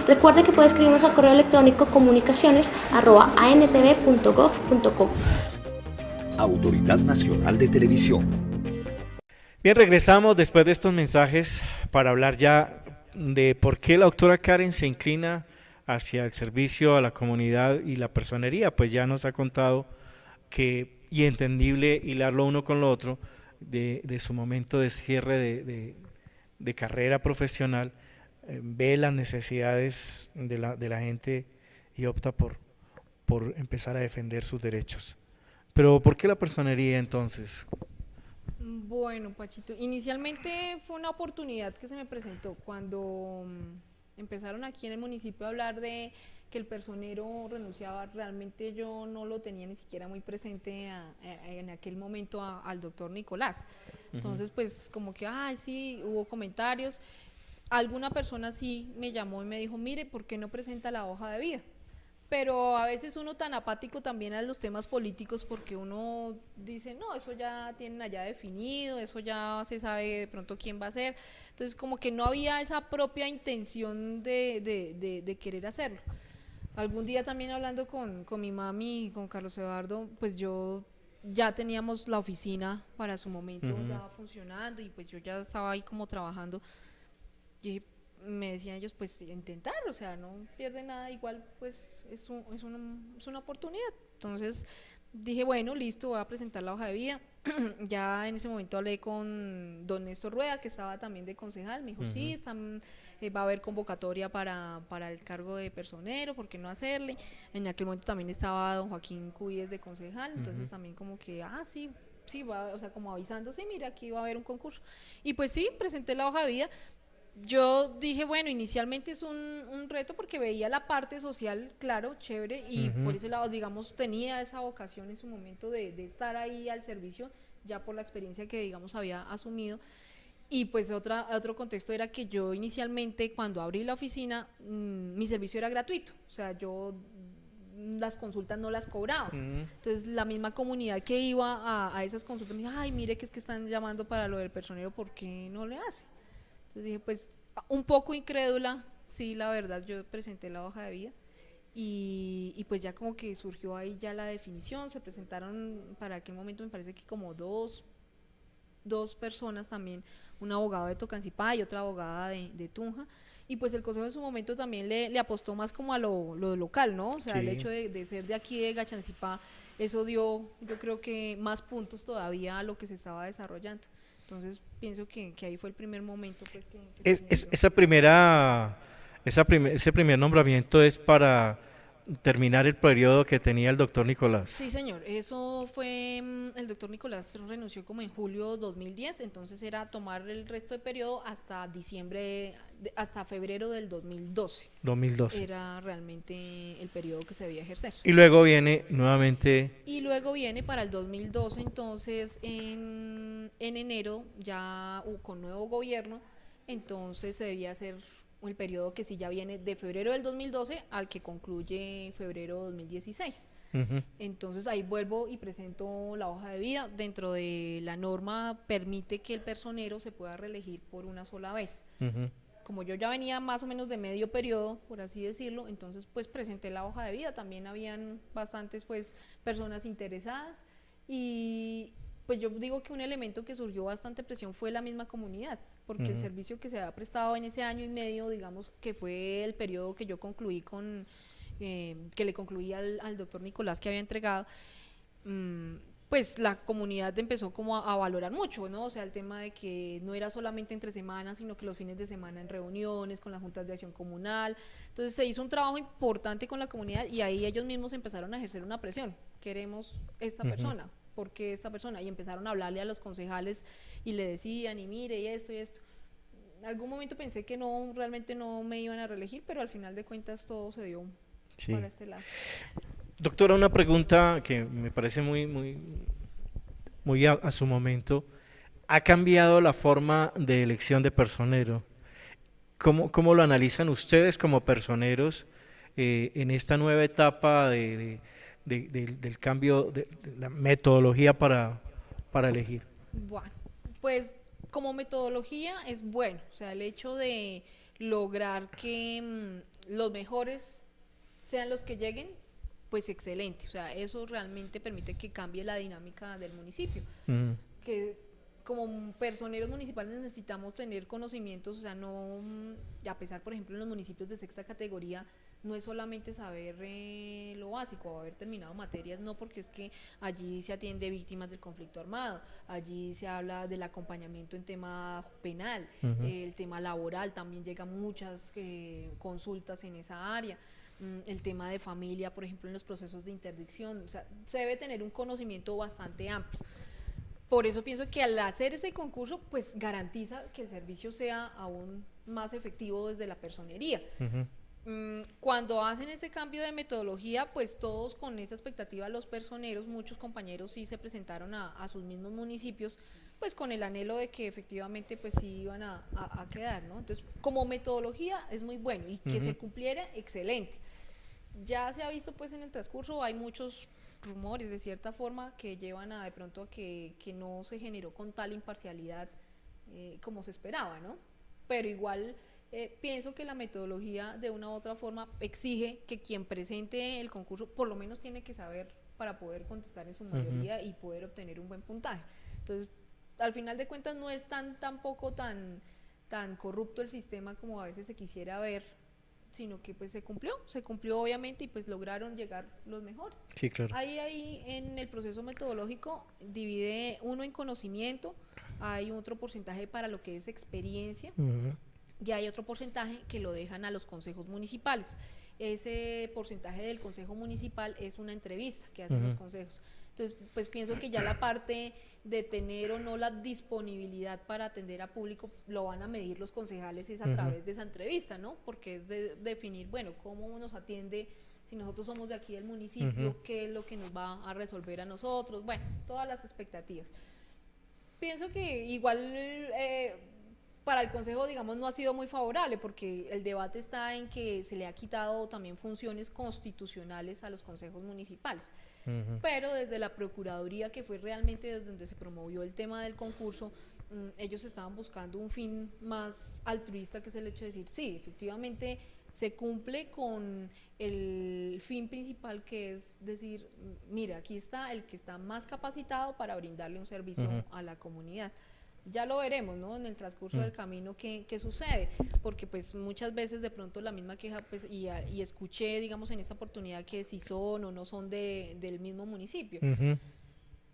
Recuerde que puede escribirnos al correo electrónico comunicaciones@antv.gov.co. Autoridad Nacional de Televisión. Bien, regresamos después de estos mensajes para hablar ya de por qué la doctora Karen se inclina hacia el servicio a la comunidad y la personería. Pues ya nos ha contado que, y entendible hilarlo uno con lo otro, de su momento de cierre de carrera profesional, ve las necesidades de la gente y opta por empezar a defender sus derechos. Pero ¿por qué la personería entonces? Bueno, Pachito, inicialmente fue una oportunidad que se me presentó cuando empezaron aquí en el municipio a hablar de que el personero renunciaba. Realmente yo no lo tenía ni siquiera muy presente en aquel momento al doctor Nicolás. Entonces, pues como que, ay, sí, hubo comentarios. Alguna persona sí me llamó y me dijo, mire, ¿por qué no presenta la hoja de vida? Pero a veces uno tan apático también a los temas políticos, porque uno dice, no, eso ya tienen allá definido, eso ya se sabe de pronto quién va a ser. Entonces como que no había esa propia intención de querer hacerlo. Algún día también hablando con mi mami y con Carlos Eduardo, pues yo ya teníamos la oficina para su momento ya funcionando, y pues yo ya estaba ahí como trabajando. Y me decían ellos, pues intentar, o sea, no pierde nada, igual pues es una oportunidad. Entonces dije, bueno, listo, voy a presentar la hoja de vida. Ya en ese momento hablé con don Néstor Rueda, que estaba también de concejal. Me dijo, sí, va a haber convocatoria para el cargo de personero, ¿por qué no hacerle? En aquel momento también estaba don Joaquín Cuyes de concejal, entonces también como que, sí, va, o sea, como avisando, sí, mira, aquí va a haber un concurso. Y pues sí, presenté la hoja de vida. Yo dije, bueno, inicialmente es un reto porque veía la parte social, claro, chévere, y por ese lado, digamos, tenía esa vocación en su momento de estar ahí al servicio, ya por la experiencia que, digamos, había asumido. Y pues otro contexto era que yo inicialmente cuando abrí la oficina, mi servicio era gratuito, o sea, yo las consultas no las cobraba. Entonces la misma comunidad que iba a esas consultas me dijo, ay, mire que es que están llamando para lo del personero, ¿por qué no le hace? Entonces dije, pues un poco incrédula, sí, la verdad, yo presenté la hoja de vida y pues ya como que surgió ahí ya la definición, se presentaron para aquel momento me parece que como dos personas también, un abogado de Tocancipá y otra abogada de Tunja, y pues el consejo en su momento también le apostó más como a lo local, ¿no? O sea, Sí. el hecho de ser de aquí de Gachancipá, eso dio, yo creo que más puntos todavía a lo que se estaba desarrollando. Entonces pienso que ahí fue el primer momento pues que se inició. Ese primer nombramiento es para terminar el periodo que tenía el doctor Nicolás. Sí, señor, eso fue, el doctor Nicolás renunció como en julio 2010, entonces era tomar el resto del periodo hasta hasta febrero del 2012. 2012. Era realmente el periodo que se debía ejercer. Y luego viene nuevamente. Y luego viene para el 2012, entonces en enero, ya con nuevo gobierno, entonces se debía hacer el periodo que sí ya viene de febrero del 2012 al que concluye febrero 2016. Entonces ahí vuelvo y presento la hoja de vida. Dentro de la norma permite que el personero se pueda reelegir por una sola vez. Como yo ya venía más o menos de medio periodo, por así decirlo, entonces pues presenté la hoja de vida. También habían bastantes pues personas interesadas y pues yo digo que un elemento que surgió bastante presión fue la misma comunidad, porque el servicio que se había prestado en ese año y medio, digamos que fue el periodo que yo concluí que le concluí al doctor Nicolás que había entregado, pues la comunidad empezó como a valorar mucho, ¿no? O sea, el tema de que no era solamente entre semanas, sino que los fines de semana en reuniones con las juntas de acción comunal. Entonces se hizo un trabajo importante con la comunidad y ahí ellos mismos empezaron a ejercer una presión. Queremos esta persona, ¿por qué esta persona? Y empezaron a hablarle a los concejales y le decían, y mire, y esto y esto. En algún momento pensé que no, realmente no me iban a reelegir, pero al final de cuentas todo se dio para este lado. Doctora, una pregunta que me parece muy a su momento. ¿Ha cambiado la forma de elección de personero? ¿Cómo lo analizan ustedes como personeros en esta nueva etapa del cambio de la metodología para elegir? Bueno, pues como metodología es bueno, o sea, el hecho de lograr que los mejores sean los que lleguen, pues excelente, o sea, eso realmente permite que cambie la dinámica del municipio, que como personeros municipales necesitamos tener conocimientos, o sea, no, a pesar, por ejemplo, en los municipios de sexta categoría, no es solamente saber lo básico o haber terminado materias, no, porque es que allí se atiende víctimas del conflicto armado, allí se habla del acompañamiento en tema penal, el tema laboral, también llegan muchas consultas en esa área, el tema de familia, por ejemplo, en los procesos de interdicción, o sea, se debe tener un conocimiento bastante amplio. Por eso pienso que al hacer ese concurso, pues garantiza que el servicio sea aún más efectivo desde la personería. Cuando hacen ese cambio de metodología, pues todos con esa expectativa, los personeros, muchos compañeros sí se presentaron a sus mismos municipios, pues con el anhelo de que efectivamente pues sí iban a quedar, ¿no? Entonces, como metodología es muy bueno y que se cumpliera, excelente. Ya se ha visto pues en el transcurso, hay muchos rumores de cierta forma que llevan de pronto a que no se generó con tal imparcialidad como se esperaba, ¿no? Pero igual pienso que la metodología de una u otra forma exige que quien presente el concurso por lo menos tiene que saber para poder contestar en su mayoría y poder obtener un buen puntaje. Entonces, al final de cuentas no es tampoco tan corrupto el sistema como a veces se quisiera ver, sino que pues se cumplió obviamente y pues lograron llegar los mejores. Sí, claro. Ahí en el proceso metodológico divide uno en conocimiento, hay otro porcentaje para lo que es experiencia y hay otro porcentaje que lo dejan a los consejos municipales. Ese porcentaje del consejo municipal es una entrevista que hacen los consejos. Entonces, pues pienso que ya la parte de tener o no la disponibilidad para atender a público lo van a medir los concejales es a través de esa entrevista, ¿no? Porque es de definir, bueno, cómo nos atiende, si nosotros somos de aquí del municipio, qué es lo que nos va a resolver a nosotros, bueno, todas las expectativas. Pienso que igual para el Consejo, digamos, no ha sido muy favorable, porque el debate está en que se le ha quitado también funciones constitucionales a los consejos municipales. Pero desde la Procuraduría, que fue realmente desde donde se promovió el tema del concurso, ellos estaban buscando un fin más altruista, que es el hecho de decir, sí, efectivamente se cumple con el fin principal, que es decir, mira, aquí está el que está más capacitado para brindarle un servicio a la comunidad. Ya lo veremos, ¿no?, en el transcurso del camino qué sucede, porque pues muchas veces de pronto la misma queja, pues, y escuché, digamos, en esta oportunidad que si son o no son del mismo municipio.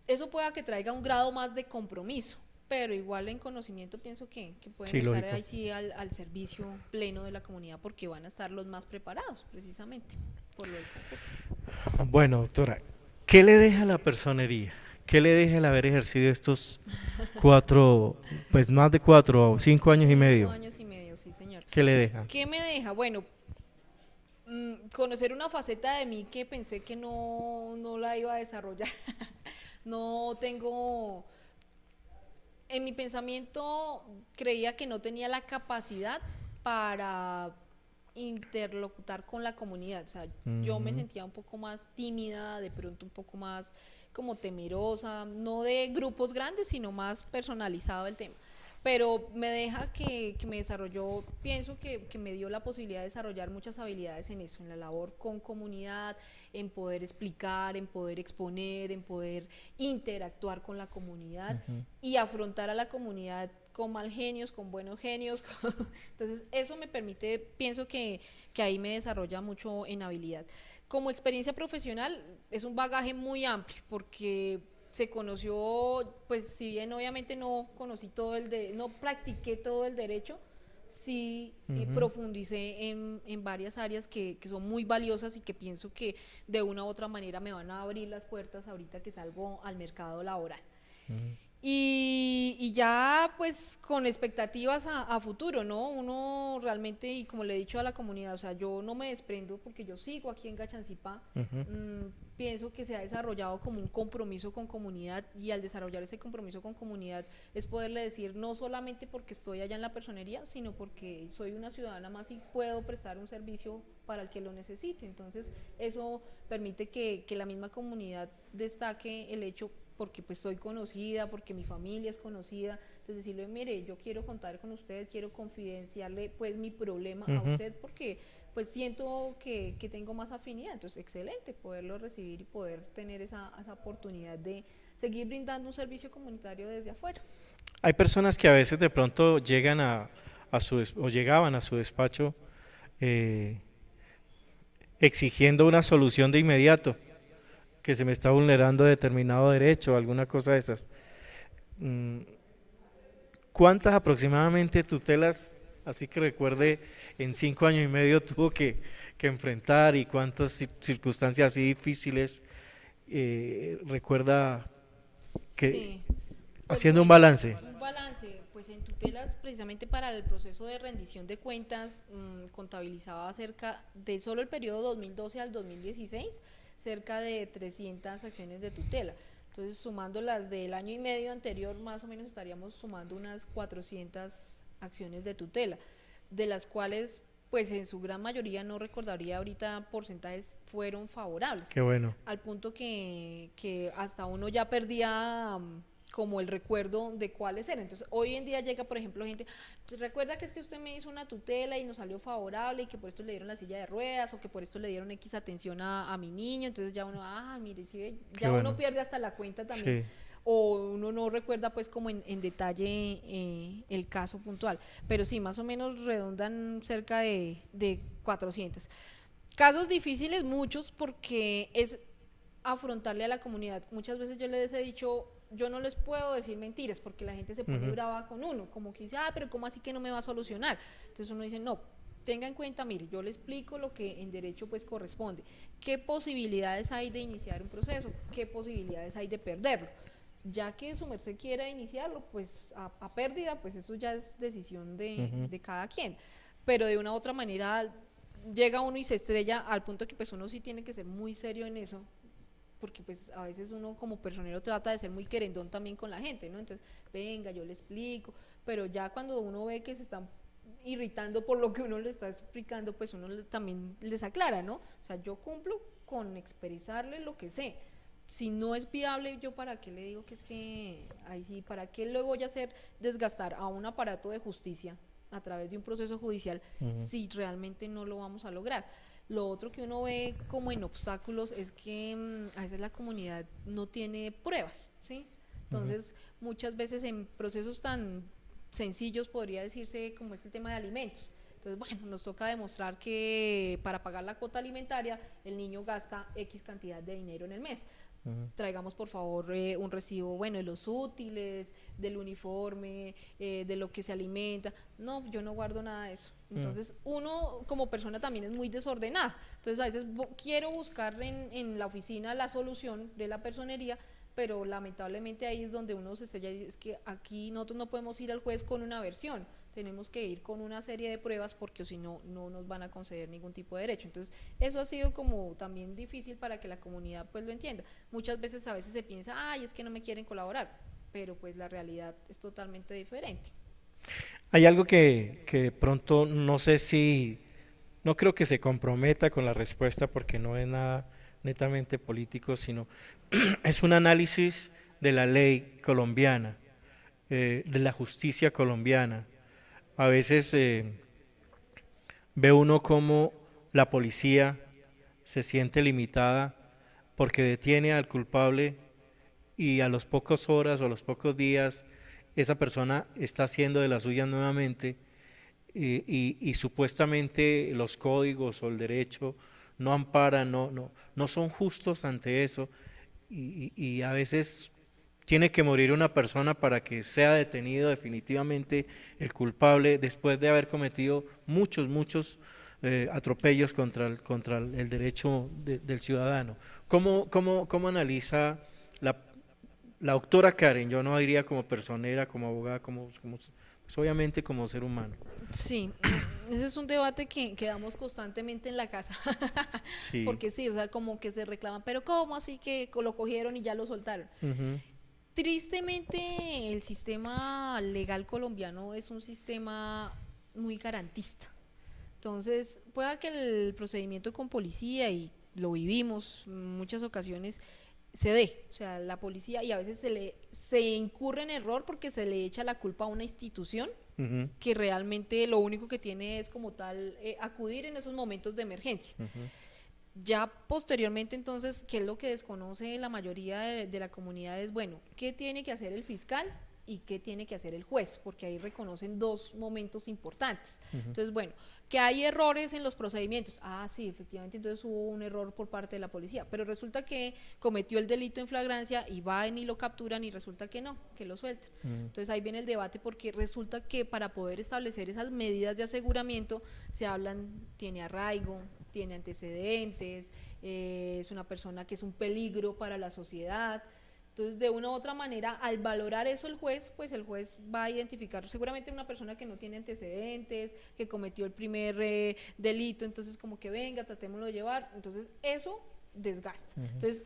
Eso pueda que traiga un grado más de compromiso, pero igual en conocimiento pienso que pueden estar lógico. ahí sí al servicio pleno de la comunidad, porque van a estar los más preparados precisamente por lo del concurso. Bueno, doctora, ¿qué le deja la personería? ¿Qué le deja el haber ejercido estos 4, pues más de 4 o 5 años y medio? 5 años y medio, sí, señor. ¿Qué le deja? ¿Qué me deja? Bueno, conocer una faceta de mí que pensé que no la iba a desarrollar. No tengo, en mi pensamiento creía que no tenía la capacidad para interlocutar con la comunidad. O sea, yo me sentía un poco más tímida, de pronto un poco más como temerosa, no de grupos grandes, sino más personalizado el tema. Pero me deja que me desarrolló, pienso que me dio la posibilidad de desarrollar muchas habilidades en eso, en la labor con comunidad, en poder explicar, en poder exponer, en poder interactuar con la comunidad y afrontar a la comunidad con mal genios, con buenos genios. Entonces eso me permite, pienso que ahí me desarrolla mucho en habilidad. Como experiencia profesional es un bagaje muy amplio, porque se conoció, pues si bien obviamente no conocí no practiqué todo el derecho, sí profundicé en varias áreas que son muy valiosas y que pienso que de una u otra manera me van a abrir las puertas ahorita que salgo al mercado laboral. Y ya pues con expectativas a futuro, ¿no? Uno realmente, y como le he dicho a la comunidad, o sea, yo no me desprendo porque yo sigo aquí en Gachancipá. Pienso que se ha desarrollado como un compromiso con comunidad, y al desarrollar ese compromiso con comunidad es poderle decir, no solamente porque estoy allá en la personería, sino porque soy una ciudadana más y puedo prestar un servicio para el que lo necesite. Entonces eso permite que la misma comunidad destaque el hecho, porque pues soy conocida, porque mi familia es conocida. Entonces decirle, mire, yo quiero contar con usted, quiero confidenciarle pues mi problema a usted, porque pues siento que tengo más afinidad. Entonces excelente poderlo recibir y poder tener esa oportunidad de seguir brindando un servicio comunitario desde afuera. Hay personas que a veces de pronto llegan o llegaban a su despacho exigiendo una solución de inmediato, que se me está vulnerando determinado derecho, alguna cosa de esas. ¿Cuántas aproximadamente tutelas, así que recuerde, en 5 años y medio tuvo que enfrentar, y cuántas circunstancias así difíciles recuerda que, sí, pues haciendo un balance? Un balance, pues en tutelas precisamente para el proceso de rendición de cuentas, contabilizaba cerca de solo el periodo 2012 al 2016, cerca de 300 acciones de tutela. Entonces, sumando las del año y medio anterior, más o menos estaríamos sumando unas 400 acciones de tutela, de las cuales, pues en su gran mayoría, no recordaría ahorita porcentajes, fueron favorables. Qué bueno. Al punto que hasta uno ya perdía como el recuerdo de cuáles eran. Entonces, hoy en día llega, por ejemplo, gente, recuerda que es que usted me hizo una tutela y nos salió favorable, y que por esto le dieron la silla de ruedas, o que por esto le dieron X atención a mi niño. Entonces ya uno, mire, ¿sí ve? Ya bueno. uno pierde hasta la cuenta también. Sí. O uno no recuerda pues como en detalle el caso puntual. Pero sí, más o menos redondan cerca de 400. Casos difíciles, muchos, porque es afrontarle a la comunidad. Muchas veces yo les he dicho, yo no les puedo decir mentiras, porque la gente se pone brava con uno, como que dice, pero ¿cómo así que no me va a solucionar? Entonces uno dice, no, tenga en cuenta, mire, yo le explico lo que en derecho pues corresponde, qué posibilidades hay de iniciar un proceso, qué posibilidades hay de perderlo. Ya que su merced quiera iniciarlo, pues a pérdida, pues eso ya es decisión de cada quien, pero de una u otra manera llega uno y se estrella, al punto que pues uno sí tiene que ser muy serio en eso, porque pues a veces uno como personero trata de ser muy querendón también con la gente, ¿no? Entonces, venga, yo le explico, pero ya cuando uno ve que se están irritando por lo que uno le está explicando, pues uno también les aclara, ¿no? O sea, yo cumplo con expresarle lo que sé. Si no es viable, yo para qué le digo que es que ahí sí, para qué le voy a hacer desgastar a un aparato de justicia a través de un proceso judicial si realmente no lo vamos a lograr. Lo otro que uno ve como en obstáculos es que a veces la comunidad no tiene pruebas, ¿sí? Entonces, muchas veces en procesos tan sencillos, podría decirse, como es el tema de alimentos. Entonces, bueno, nos toca demostrar que para pagar la cuota alimentaria el niño gasta X cantidad de dinero en el mes. Traigamos por favor un recibo, bueno, de los útiles, del uniforme, de lo que se alimenta. No, yo no guardo nada de eso. Entonces uno como persona también es muy desordenada. Entonces a veces quiero buscar en la oficina la solución de la personería, pero lamentablemente ahí es donde uno se estrella y dice, es que aquí nosotros no podemos ir al juez con una versión, tenemos que ir con una serie de pruebas porque si no, no nos van a conceder ningún tipo de derecho. Entonces, eso ha sido como también difícil para que la comunidad pues lo entienda. Muchas veces a veces se piensa, ay, es que no me quieren colaborar, pero pues la realidad es totalmente diferente. Hay algo que de pronto no sé si, no creo que se comprometa con la respuesta porque no es nada netamente político, sino es un análisis de la ley colombiana, de la justicia colombiana. A veces ve uno como la policía se siente limitada porque detiene al culpable y a los pocos horas o a los pocos días esa persona está haciendo de las suyas nuevamente y supuestamente los códigos o el derecho no amparan, no son justos ante eso y a veces tiene que morir una persona para que sea detenido definitivamente el culpable después de haber cometido muchos atropellos contra el derecho del ciudadano. ¿Cómo analiza la, la doctora Karen? Yo no diría como personera, como abogada, pues obviamente como ser humano. Sí, ese es un debate que damos constantemente en la casa, Sí. porque sí, o sea, como que se reclaman, pero ¿cómo así que lo cogieron y ya lo soltaron? Ujú. Tristemente, el sistema legal colombiano es un sistema muy garantista. Entonces, pueda que el procedimiento con policía, y lo vivimos en muchas ocasiones, se dé, o sea, la policía, y a veces se incurre en error porque se le echa la culpa a una institución Ujú. que realmente lo único que tiene es como tal acudir en esos momentos de emergencia. Ujú. Ya posteriormente, entonces, ¿qué es lo que desconoce la mayoría de la comunidad? Es, bueno, ¿qué tiene que hacer el fiscal y qué tiene que hacer el juez? Porque ahí reconocen dos momentos importantes. Entonces, bueno, que hay errores en los procedimientos. Ah, sí, efectivamente, entonces hubo un error por parte de la policía, pero resulta que cometió el delito en flagrancia y van y lo capturan y resulta que no, que lo sueltan. Entonces ahí viene el debate porque resulta que para poder establecer esas medidas de aseguramiento se hablan, tiene arraigo, tiene antecedentes, es una persona que es un peligro para la sociedad. Entonces, de una u otra manera, al valorar eso el juez, pues el juez va a identificar seguramente una persona que no tiene antecedentes, que cometió el primer delito, entonces como que venga, tratémoslo de llevar. Entonces, eso desgasta. Entonces,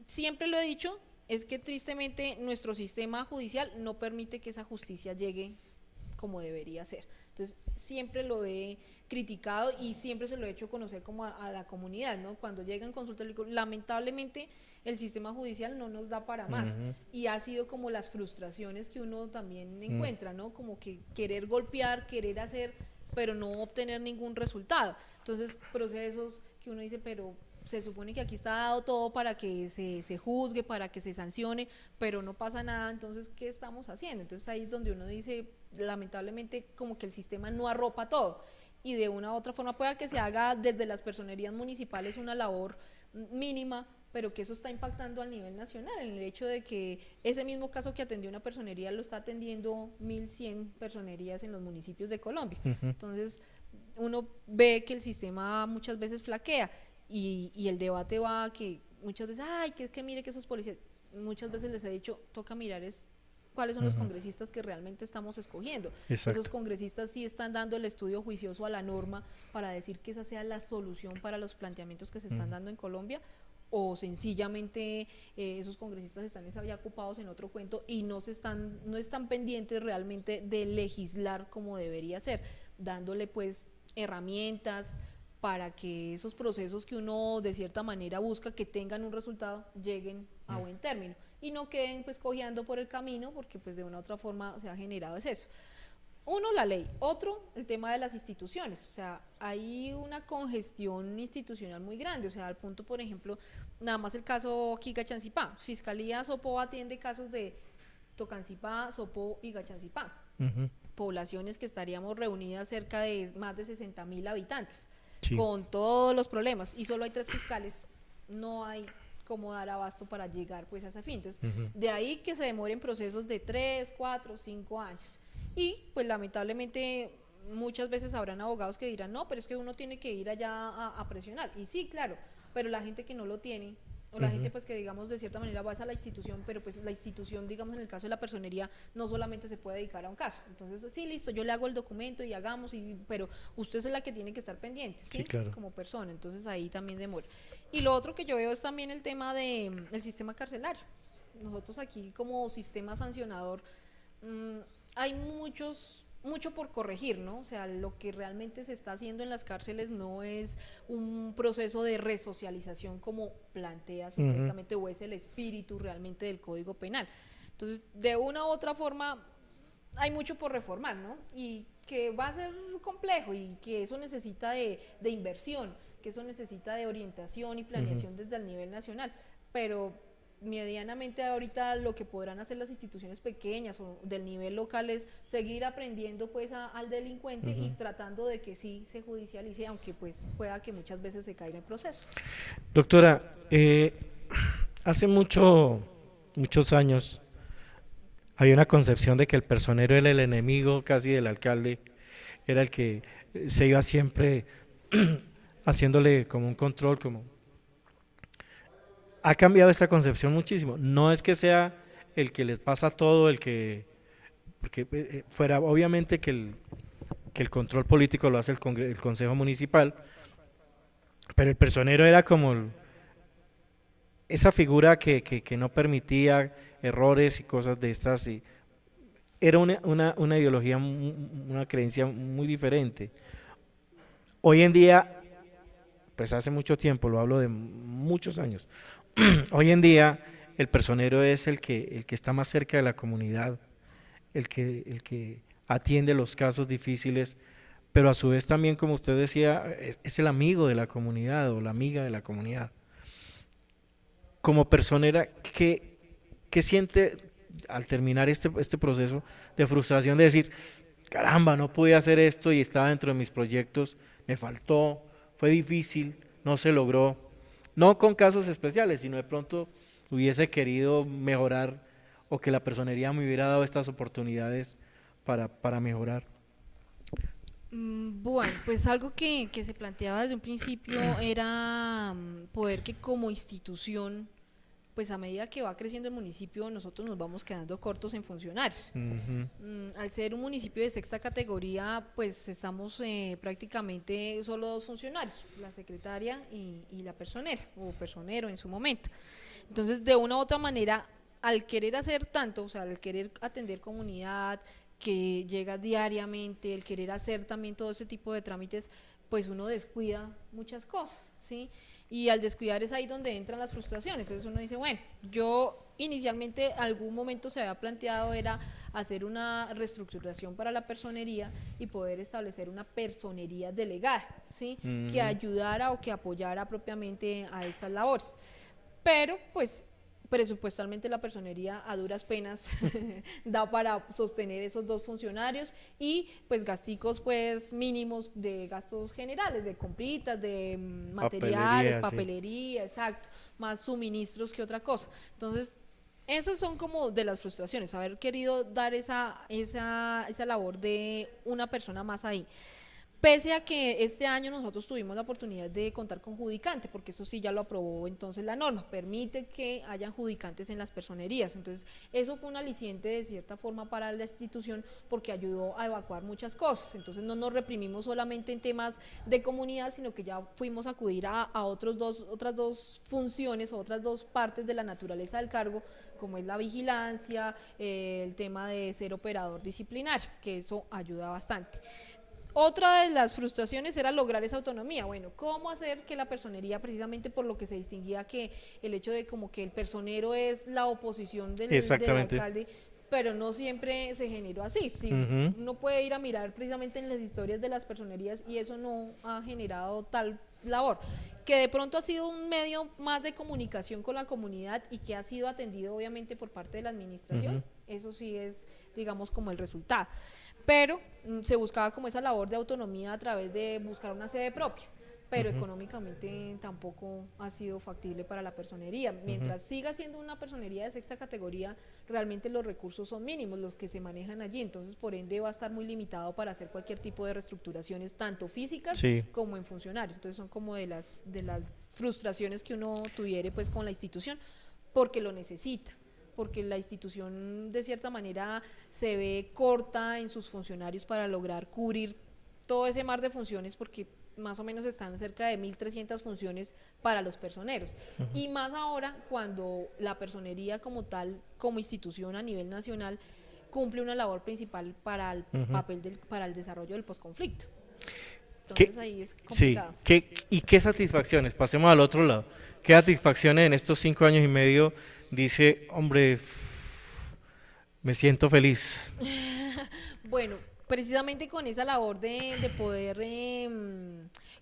siempre lo he dicho, es que tristemente nuestro sistema judicial no permite que esa justicia llegue como debería ser. Entonces, siempre lo he criticado y siempre se lo he hecho conocer como a la comunidad, ¿no? Cuando llegan consultas, lamentablemente el sistema judicial no nos da para más y ha sido como las frustraciones que uno también encuentra, ¿no? Como que querer golpear, querer hacer, pero no obtener ningún resultado. Entonces, procesos que uno dice, pero se supone que aquí está dado todo para que se juzgue, para que se sancione, pero no pasa nada, entonces, ¿qué estamos haciendo? Entonces ahí es donde uno dice, lamentablemente, como que el sistema no arropa todo, y de una u otra forma pueda que se haga desde las personerías municipales una labor mínima, pero que eso está impactando al nivel nacional, en el hecho de que ese mismo caso que atendió una personería lo está atendiendo 1.100 personerías en los municipios de Colombia. Entonces, uno ve que el sistema muchas veces flaquea, y el debate va a que muchas veces, ay, que es que mire que esos policías, muchas veces les he dicho, toca mirar es cuáles son los congresistas que realmente estamos escogiendo. Exacto. Esos congresistas sí están dando el estudio juicioso a la norma para decir que esa sea la solución para los planteamientos que se están dando en Colombia, o sencillamente esos congresistas están ya ocupados en otro cuento y no están pendientes realmente de legislar como debería ser, dándole pues herramientas para que esos procesos que uno de cierta manera busca que tengan un resultado lleguen a buen término y no queden pues cojeando por el camino, porque pues de una u otra forma se ha generado es eso. Uno, la ley. Otro, el tema de las instituciones. O sea, hay una congestión institucional muy grande. O sea, al punto, por ejemplo, nada más el caso aquí Gachancipá. Fiscalía Sopó atiende casos de Tocancipá, Sopó y Gachancipá. Poblaciones que estaríamos reunidas cerca de más de 60.000 habitantes, con todos los problemas. Y solo hay 3 fiscales. No hay cómo dar abasto para llegar pues a ese fin. Entonces, de ahí que se demoren procesos de 3, 4, 5 años. Y pues lamentablemente muchas veces habrán abogados que dirán, no, pero es que uno tiene que ir allá a presionar. Y sí, claro, pero la gente que no lo tiene, o la gente pues que digamos de cierta manera va a la institución, pero pues la institución, digamos en el caso de la personería, no solamente se puede dedicar a un caso. Entonces, sí, listo, yo le hago el documento y hagamos, pero usted es la que tiene que estar pendiente, ¿sí? Claro. Como persona, entonces ahí también demora. Y lo otro que yo veo es también el tema del sistema carcelario. Nosotros aquí como sistema sancionador, hay mucho por corregir, ¿no? O sea, lo que realmente se está haciendo en las cárceles no es un proceso de resocialización como plantea supuestamente, o es el espíritu realmente del Código Penal. Entonces, de una u otra forma, hay mucho por reformar, ¿no? Y que va a ser complejo y que eso necesita de inversión, que eso necesita de orientación y planeación desde el nivel nacional, pero medianamente ahorita lo que podrán hacer las instituciones pequeñas o del nivel local es seguir aprendiendo pues al delincuente y tratando de que sí se judicialice, aunque pues pueda que muchas veces se caiga el proceso. Doctora, hace muchos años había una concepción de que el personero era el enemigo casi del alcalde, era el que se iba siempre haciéndole como un control, como... Ha cambiado esta concepción muchísimo. No es que sea el que les pasa todo, porque fuera obviamente que el control político lo hace el Consejo Municipal, pero el personero era como esa figura que no permitía errores y cosas de estas. Y era una ideología, una creencia muy diferente. Hoy en día, pues hace mucho tiempo, lo hablo de muchos años, hoy en día el personero es el que está más cerca de la comunidad, el que atiende los casos difíciles, pero a su vez también, como usted decía, es el amigo de la comunidad o la amiga de la comunidad. Como personera, ¿qué siente al terminar este proceso de frustración de decir, caramba, no pude hacer esto y estaba dentro de mis proyectos, me faltó, fue difícil, no se logró? No con casos especiales, sino de pronto hubiese querido mejorar o que la personería me hubiera dado estas oportunidades para mejorar. Bueno, pues algo que se planteaba desde un principio era poder que como institución, pues a medida que va creciendo el municipio, nosotros nos vamos quedando cortos en funcionarios. Al ser un municipio de 6ª categoría, pues estamos prácticamente solo 2 funcionarios, la secretaria y la personera, o personero en su momento. Entonces, de una u otra manera, al querer hacer tanto, o sea, al querer atender comunidad, que llega diariamente, el querer hacer también todo ese tipo de trámites, pues uno descuida muchas cosas, ¿sí? Y al descuidar es ahí donde entran las frustraciones. Entonces uno dice, bueno, yo inicialmente algún momento se había planteado era hacer una reestructuración para la personería y poder establecer una personería delegada, ¿sí? Que ayudara o que apoyara propiamente a estas labores. Pero pues presupuestalmente la personería a duras penas da para sostener esos 2 funcionarios y pues gasticos pues mínimos de gastos generales, de compritas, de materiales, papelería, exacto, más suministros que otra cosa. Entonces, esas son como de las frustraciones, haber querido dar esa labor de una persona más ahí. Pese a que este año nosotros tuvimos la oportunidad de contar con judicante, porque eso sí ya lo aprobó entonces la norma, permite que hayan judicantes en las personerías, entonces eso fue un aliciente de cierta forma para la institución porque ayudó a evacuar muchas cosas, entonces no nos reprimimos solamente en temas de comunidad, sino que ya fuimos a acudir a otras dos funciones o otras dos partes de la naturaleza del cargo, como es la vigilancia, el tema de ser operador disciplinario, que eso ayuda bastante. Otra de las frustraciones era lograr esa autonomía. Bueno, ¿cómo hacer que la personería, precisamente por lo que se distinguía que el hecho de como que el personero es la oposición del alcalde, pero no siempre se generó así? Sí, uno puede ir a mirar precisamente en las historias de las personerías y eso no ha generado tal labor, que de pronto ha sido un medio más de comunicación con la comunidad y que ha sido atendido obviamente por parte de la administración, eso sí es, digamos, como el resultado. Pero se buscaba como esa labor de autonomía a través de buscar una sede propia, pero económicamente tampoco ha sido factible para la personería. Mientras siga siendo una personería de sexta categoría, realmente los recursos son mínimos los que se manejan allí, entonces por ende va a estar muy limitado para hacer cualquier tipo de reestructuraciones, tanto físicas como en funcionarios. Entonces son como de las frustraciones que uno tuviere pues con la institución, porque lo necesita, porque la institución de cierta manera se ve corta en sus funcionarios para lograr cubrir todo ese mar de funciones, porque más o menos están cerca de 1.300 funciones para los personeros, y más ahora cuando la personería como tal, como institución a nivel nacional, cumple una labor principal para el para el desarrollo del posconflicto. Entonces ahí es complicado. Sí. ¿Y qué satisfacciones? Pasemos al otro lado. ¿Qué satisfacciones en estos 5 años y medio dice, hombre, me siento feliz? Bueno, precisamente con esa labor de poder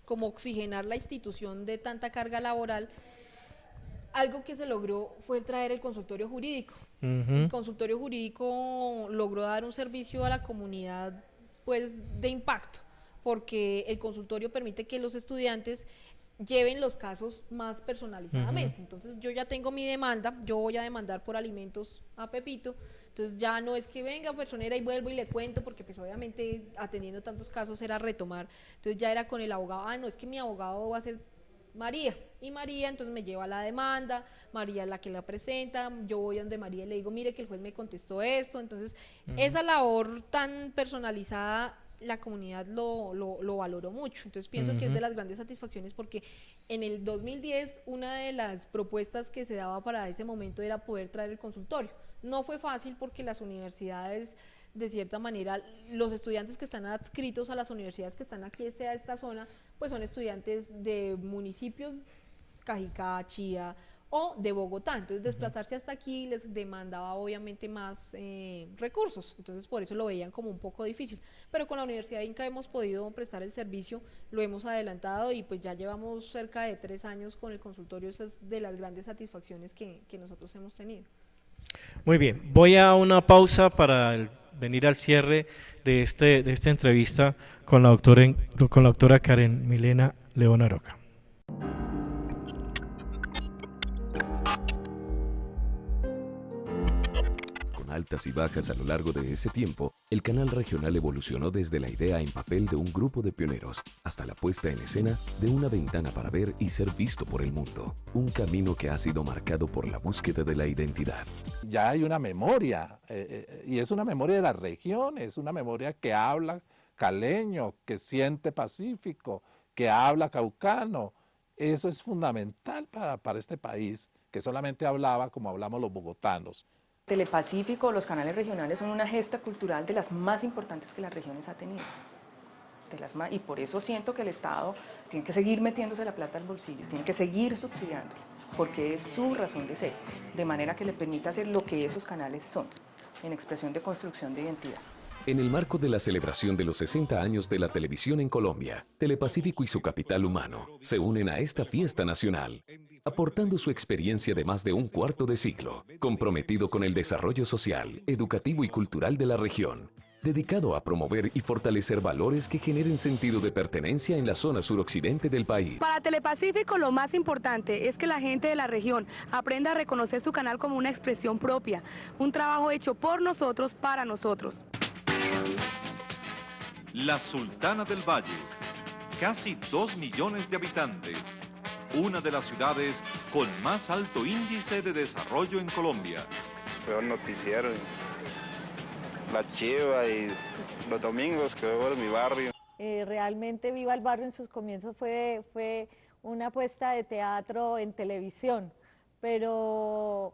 como oxigenar la institución de tanta carga laboral, algo que se logró fue traer el consultorio jurídico. El consultorio jurídico logró dar un servicio a la comunidad pues de impacto, porque el consultorio permite que los estudiantes lleven los casos más personalizadamente. Entonces yo ya tengo mi demanda, yo voy a demandar por alimentos a Pepito, entonces ya no es que venga personera y vuelvo y le cuento, porque pues obviamente atendiendo tantos casos era retomar, entonces ya era con el abogado, no es que mi abogado va a ser María, y María entonces me lleva la demanda, María es la que la presenta, yo voy donde María y le digo, mire que el juez me contestó esto, entonces esa labor tan personalizada la comunidad lo valoró mucho, entonces pienso que es de las grandes satisfacciones, porque en el 2010 una de las propuestas que se daba para ese momento era poder traer el consultorio. No fue fácil porque las universidades, de cierta manera, los estudiantes que están adscritos a las universidades que están aquí a esta zona, pues son estudiantes de municipios, Cajicá, Chía o de Bogotá, entonces desplazarse hasta aquí les demandaba obviamente más recursos, entonces por eso lo veían como un poco difícil, pero con la Universidad de Inca hemos podido prestar el servicio, lo hemos adelantado y pues ya llevamos cerca de 3 años con el consultorio, eso es de las grandes satisfacciones que nosotros hemos tenido. Muy bien, voy a una pausa para venir al cierre de esta entrevista con la doctora Karen Milena León Aroca. Altas y bajas a lo largo de ese tiempo, el canal regional evolucionó desde la idea en papel de un grupo de pioneros hasta la puesta en escena de una ventana para ver y ser visto por el mundo. Un camino que ha sido marcado por la búsqueda de la identidad. Ya hay una memoria, y es una memoria de la región, es una memoria que habla caleño, que siente pacífico, que habla caucano. Eso es fundamental para este país, que solamente hablaba como hablamos los bogotanos. Telepacífico, los canales regionales son una gesta cultural de las más importantes que las regiones ha tenido. Y por eso siento que el Estado tiene que seguir metiéndose la plata al bolsillo, tiene que seguir subsidiando, porque es su razón de ser, de manera que le permita hacer lo que esos canales son, en expresión de construcción de identidad. En el marco de la celebración de los 60 años de la televisión en Colombia, Telepacífico y su capital humano se unen a esta fiesta nacional, aportando su experiencia de más de un cuarto de siglo, comprometido con el desarrollo social, educativo y cultural de la región, dedicado a promover y fortalecer valores que generen sentido de pertenencia en la zona suroccidente del país. Para Telepacífico lo más importante es que la gente de la región aprenda a reconocer su canal como una expresión propia, un trabajo hecho por nosotros, para nosotros. La Sultana del Valle, casi 2 millones de habitantes, una de las ciudades con más alto índice de desarrollo en Colombia. Veo el noticiero, la chiva y los domingos que veo en mi barrio. Realmente Viva el Barrio en sus comienzos fue una apuesta de teatro en televisión, pero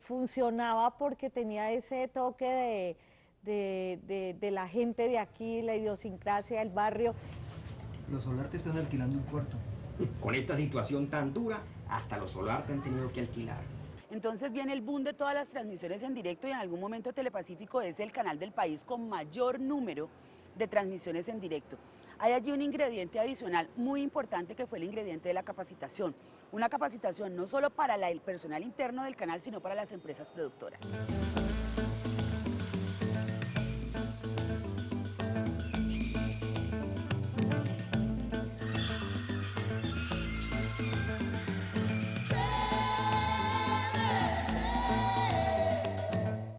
funcionaba porque tenía ese toque de la gente de aquí, la idiosincrasia del barrio. Los Solarte están alquilando un cuarto. Con esta situación tan dura, hasta los Solarte han tenido que alquilar. Entonces viene el boom de todas las transmisiones en directo y en algún momento Telepacífico es el canal del país con mayor número de transmisiones en directo. Hay allí un ingrediente adicional muy importante que fue el ingrediente de la capacitación. Una capacitación no solo para el personal interno del canal, sino para las empresas productoras.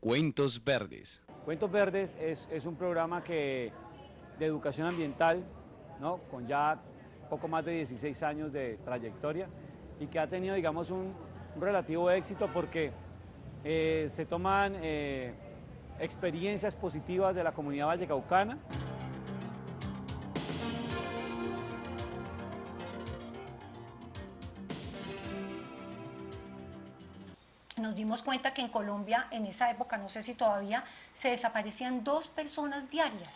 Cuentos Verdes. Cuentos Verdes es un programa de educación ambiental, ¿no? Con ya poco más de 16 años de trayectoria y que ha tenido, digamos, un relativo éxito porque se toman experiencias positivas de la comunidad vallecaucana. Nos dimos cuenta que en Colombia, en esa época, no sé si todavía, se desaparecían 2 personas diarias.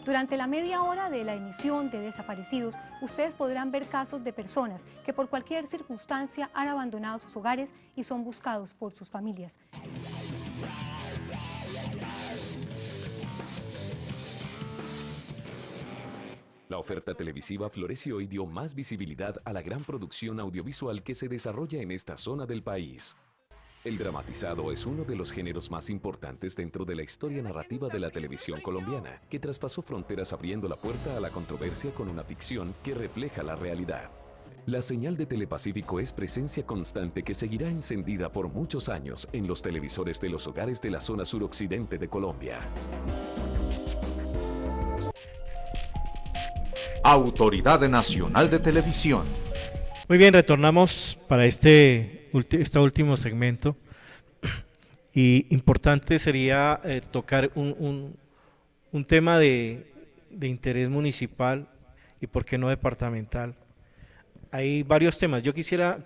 Durante la media hora de la emisión de Desaparecidos, ustedes podrán ver casos de personas que por cualquier circunstancia han abandonado sus hogares y son buscados por sus familias. La oferta televisiva floreció y dio más visibilidad a la gran producción audiovisual que se desarrolla en esta zona del país. El dramatizado es uno de los géneros más importantes dentro de la historia narrativa de la televisión colombiana, que traspasó fronteras abriendo la puerta a la controversia con una ficción que refleja la realidad. La señal de Telepacífico es presencia constante que seguirá encendida por muchos años en los televisores de los hogares de la zona suroccidente de Colombia. Autoridad Nacional de Televisión. Muy bien, retornamos para este último segmento y importante sería tocar un tema de interés municipal y por qué no departamental. Hay varios temas. Yo quisiera,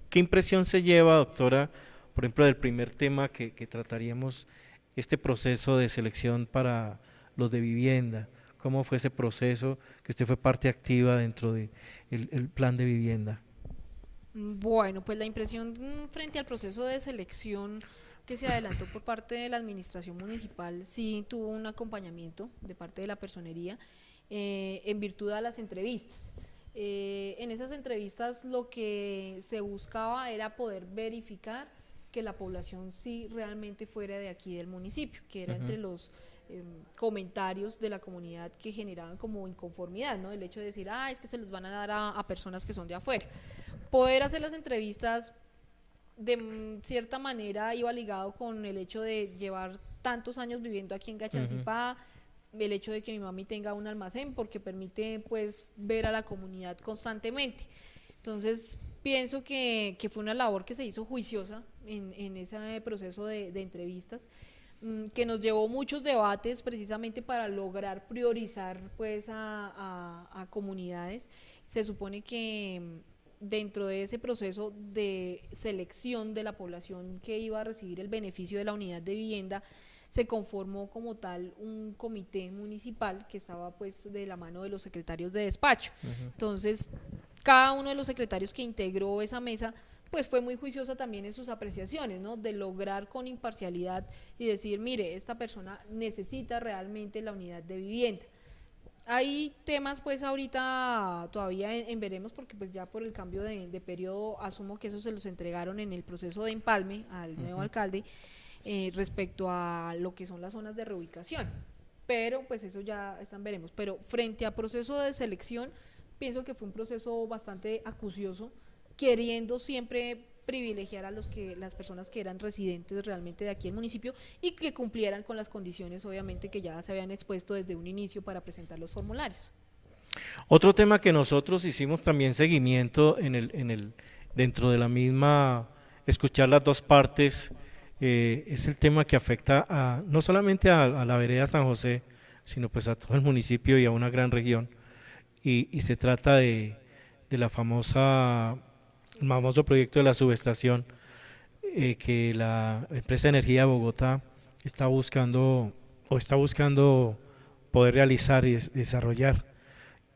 ¿qué impresión se lleva, doctora, por ejemplo, del primer tema que trataríamos, este proceso de selección para los de vivienda? ¿Cómo fue ese proceso, que usted fue parte activa dentro del plan de vivienda? Bueno, pues la impresión frente al proceso de selección que se adelantó por parte de la administración municipal sí tuvo un acompañamiento de parte de la personería en virtud de las entrevistas. En esas entrevistas lo que se buscaba era poder verificar que la población sí realmente fuera de aquí del municipio, que era entre los comentarios de la comunidad que generaban como inconformidad, ¿no? El hecho de decir, es que se los van a dar a personas que son de afuera. Poder hacer las entrevistas de cierta manera iba ligado con el hecho de llevar tantos años viviendo aquí en Gachancipá, el hecho de que mi mami tenga un almacén, porque permite pues ver a la comunidad constantemente. Entonces pienso que fue una labor que se hizo juiciosa en ese proceso de entrevistas, que nos llevó muchos debates precisamente para lograr priorizar pues a comunidades. Se supone que dentro de ese proceso de selección de la población que iba a recibir el beneficio de la unidad de vivienda, se conformó como tal un comité municipal que estaba pues de la mano de los secretarios de despacho. Entonces, cada uno de los secretarios que integró esa mesa pues fue muy juiciosa también en sus apreciaciones, ¿no? De lograr con imparcialidad y decir, mire, esta persona necesita realmente la unidad de vivienda. Hay temas pues ahorita todavía en veremos, porque pues ya por el cambio de periodo asumo que eso se los entregaron en el proceso de empalme al nuevo alcalde, respecto a lo que son las zonas de reubicación, pero pues eso ya están veremos. Pero frente a proceso de selección, pienso que fue un proceso bastante acucioso, queriendo siempre privilegiar a las personas que eran residentes realmente de aquí en el municipio y que cumplieran con las condiciones obviamente que ya se habían expuesto desde un inicio para presentar los formularios. Otro tema que nosotros hicimos también seguimiento dentro de la misma, escuchar las dos partes, es el tema que afecta no solamente a la vereda San José, sino pues a todo el municipio y a una gran región, y se trata de el famoso proyecto de la subestación que la empresa de energía de Bogotá está buscando poder realizar y desarrollar.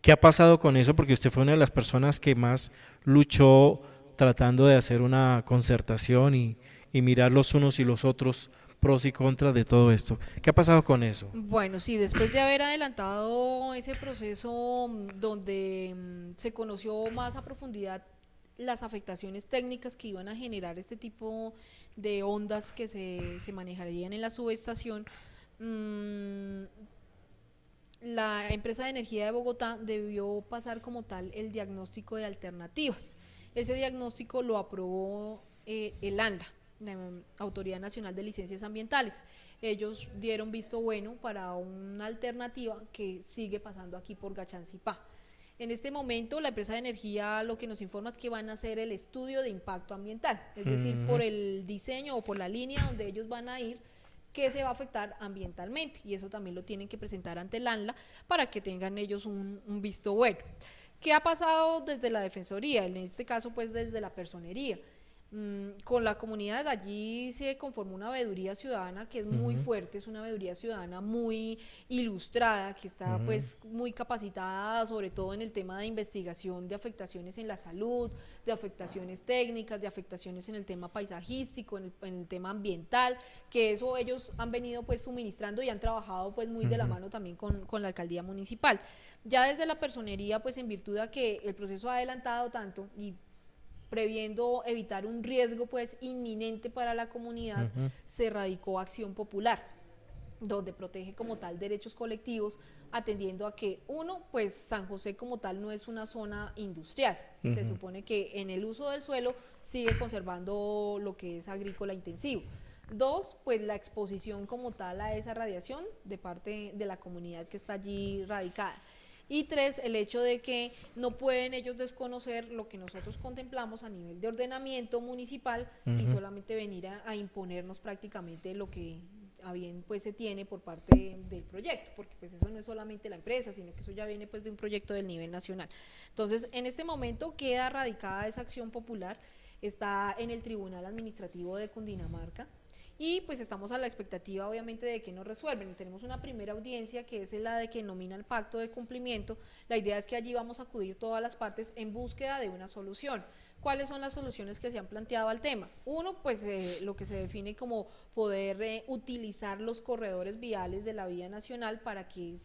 ¿Qué ha pasado con eso? Porque usted fue una de las personas que más luchó tratando de hacer una concertación y mirar los unos y los otros pros y contras de todo esto. ¿Qué ha pasado con eso? Bueno, sí, después de haber adelantado ese proceso donde se conoció más a profundidad las afectaciones técnicas que iban a generar este tipo de ondas que se manejarían en la subestación, la empresa de energía de Bogotá debió pasar como tal el diagnóstico de alternativas. Ese diagnóstico lo aprobó el ANLA, la Autoridad Nacional de Licencias Ambientales. Ellos dieron visto bueno para una alternativa que sigue pasando aquí por Gachancipá. En este momento la empresa de energía lo que nos informa es que van a hacer el estudio de impacto ambiental, es decir, por el diseño o por la línea donde ellos van a ir, que se va a afectar ambientalmente, y eso también lo tienen que presentar ante el ANLA para que tengan ellos un visto bueno. ¿Qué ha pasado desde la Defensoría? En este caso pues desde la Personería. Con la comunidad allí se conformó una veeduría ciudadana que es muy fuerte, es una veeduría ciudadana muy ilustrada, que está pues muy capacitada sobre todo en el tema de investigación de afectaciones en la salud, de afectaciones técnicas, de afectaciones en el tema paisajístico, en el tema ambiental, que eso ellos han venido pues suministrando y han trabajado pues muy de la mano también con la alcaldía municipal. Ya desde la Personería pues en virtud de que el proceso ha adelantado tanto y previendo evitar un riesgo pues inminente para la comunidad, se radicó Acción Popular, donde protege como tal derechos colectivos, atendiendo a que pues San José como tal no es una zona industrial, se supone que en el uso del suelo sigue conservando lo que es agrícola intensivo. 2, pues la exposición como tal a esa radiación de parte de la comunidad que está allí radicada. Y 3, el hecho de que no pueden ellos desconocer lo que nosotros contemplamos a nivel de ordenamiento municipal y solamente venir a imponernos prácticamente lo que a bien pues se tiene por parte del proyecto, porque pues eso no es solamente la empresa, sino que eso ya viene pues de un proyecto del nivel nacional. Entonces, en este momento queda radicada esa acción popular, está en el Tribunal Administrativo de Cundinamarca, y pues estamos a la expectativa obviamente de que nos resuelven. Tenemos una primera audiencia que es la de que nomina el pacto de cumplimiento. La idea es que allí vamos a acudir todas las partes en búsqueda de una solución. ¿Cuáles son las soluciones que se han planteado al tema? Uno, pues lo que se define como poder utilizar los corredores viales de la vía nacional para que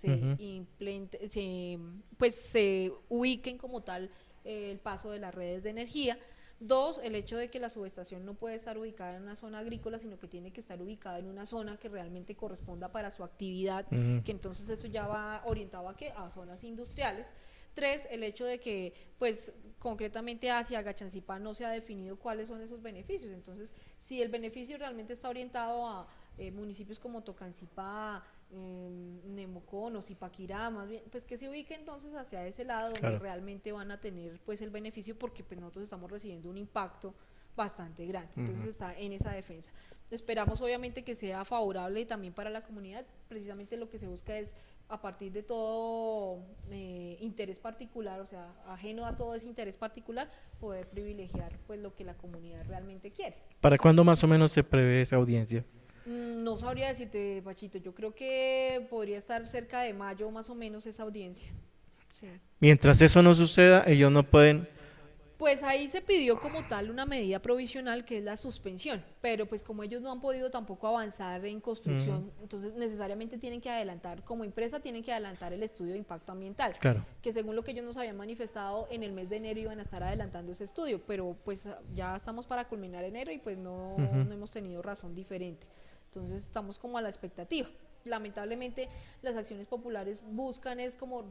se ubiquen como tal el paso de las redes de energía. 2, el hecho de que la subestación no puede estar ubicada en una zona agrícola, sino que tiene que estar ubicada en una zona que realmente corresponda para su actividad, que entonces esto ya va orientado a ¿qué? A zonas industriales. 3, el hecho de que pues concretamente hacia Gachancipá no se ha definido cuáles son esos beneficios. Entonces, si el beneficio realmente está orientado a municipios como Tocancipá, Nemocón o Zipaquirá, más bien, pues que se ubique entonces hacia ese lado donde realmente van a tener pues el beneficio, porque pues nosotros estamos recibiendo un impacto bastante grande, entonces está en esa defensa. Esperamos obviamente que sea favorable también para la comunidad. Precisamente lo que se busca es, a partir de todo interés particular, o sea, ajeno a todo ese interés particular, poder privilegiar pues lo que la comunidad realmente quiere. ¿Para cuándo más o menos se prevé esa audiencia? No sabría decirte, Pachito, yo creo que podría estar cerca de mayo más o menos esa audiencia. Sí. Mientras eso no suceda, ellos no pueden... Pues ahí se pidió como tal una medida provisional que es la suspensión, pero pues como ellos no han podido tampoco avanzar en construcción, entonces necesariamente tienen que adelantar, como empresa tienen que adelantar el estudio de impacto ambiental, que según lo que ellos nos habían manifestado en el mes de enero iban a estar adelantando ese estudio, pero pues ya estamos para culminar enero y pues no hemos tenido razón diferente, entonces estamos como a la expectativa. Lamentablemente las acciones populares buscan es como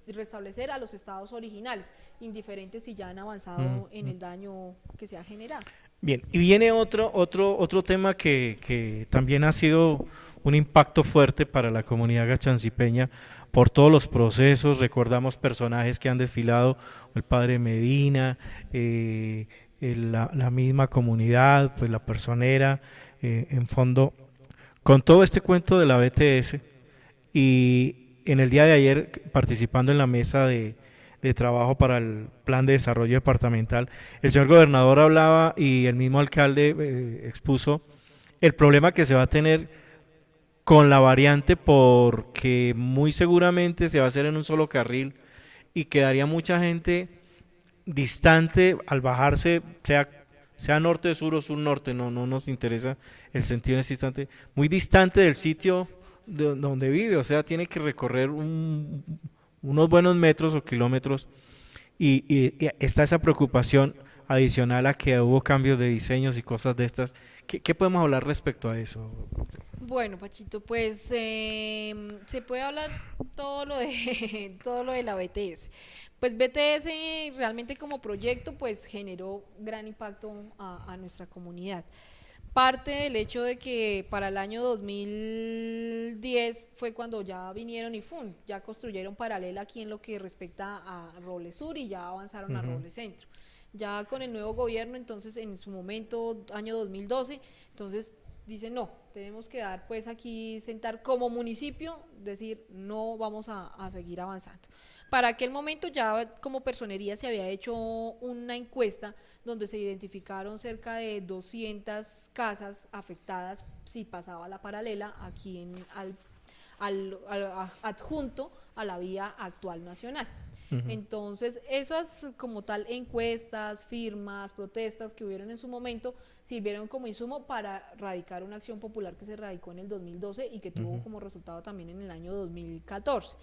restablecer a los estados originales, indiferentes si ya han avanzado en el daño que se ha generado. Bien, y viene otro tema que también ha sido un impacto fuerte para la comunidad gachancipeña por todos los procesos. Recordamos personajes que han desfilado, el padre Medina, la misma comunidad, pues la personera, en fondo, con todo este cuento de la BTS. Y en el día de ayer, participando en la mesa de trabajo para el plan de desarrollo departamental, el señor gobernador hablaba y el mismo alcalde expuso el problema que se va a tener con la variante, porque muy seguramente se va a hacer en un solo carril y quedaría mucha gente distante al bajarse, sea norte, sur o sur norte, no nos interesa el sentido en este instante, muy distante del sitio donde vive, o sea, tiene que recorrer unos buenos metros o kilómetros, y está esa preocupación adicional a que hubo cambios de diseños y cosas de estas. ¿Qué podemos hablar respecto a eso? Bueno, Pachito, pues se puede hablar todo lo de la BTS. Pues BTS realmente como proyecto pues generó gran impacto a nuestra comunidad. Parte del hecho de que para el año 2010 fue cuando ya vinieron y ya construyeron paralela aquí en lo que respecta a Roble Sur y ya avanzaron a Roble Centro. Ya con el nuevo gobierno, entonces en su momento, año 2012, entonces dicen no, tenemos que dar pues aquí, sentar como municipio, decir no vamos a seguir avanzando. Para aquel momento ya como personería se había hecho una encuesta donde se identificaron cerca de 200 casas afectadas si pasaba la paralela aquí adjunto a la vía actual nacional. Entonces, esas como tal encuestas, firmas, protestas que hubieron en su momento, sirvieron como insumo para radicar una acción popular que se radicó en el 2012 y que tuvo como resultado también en el año 2014,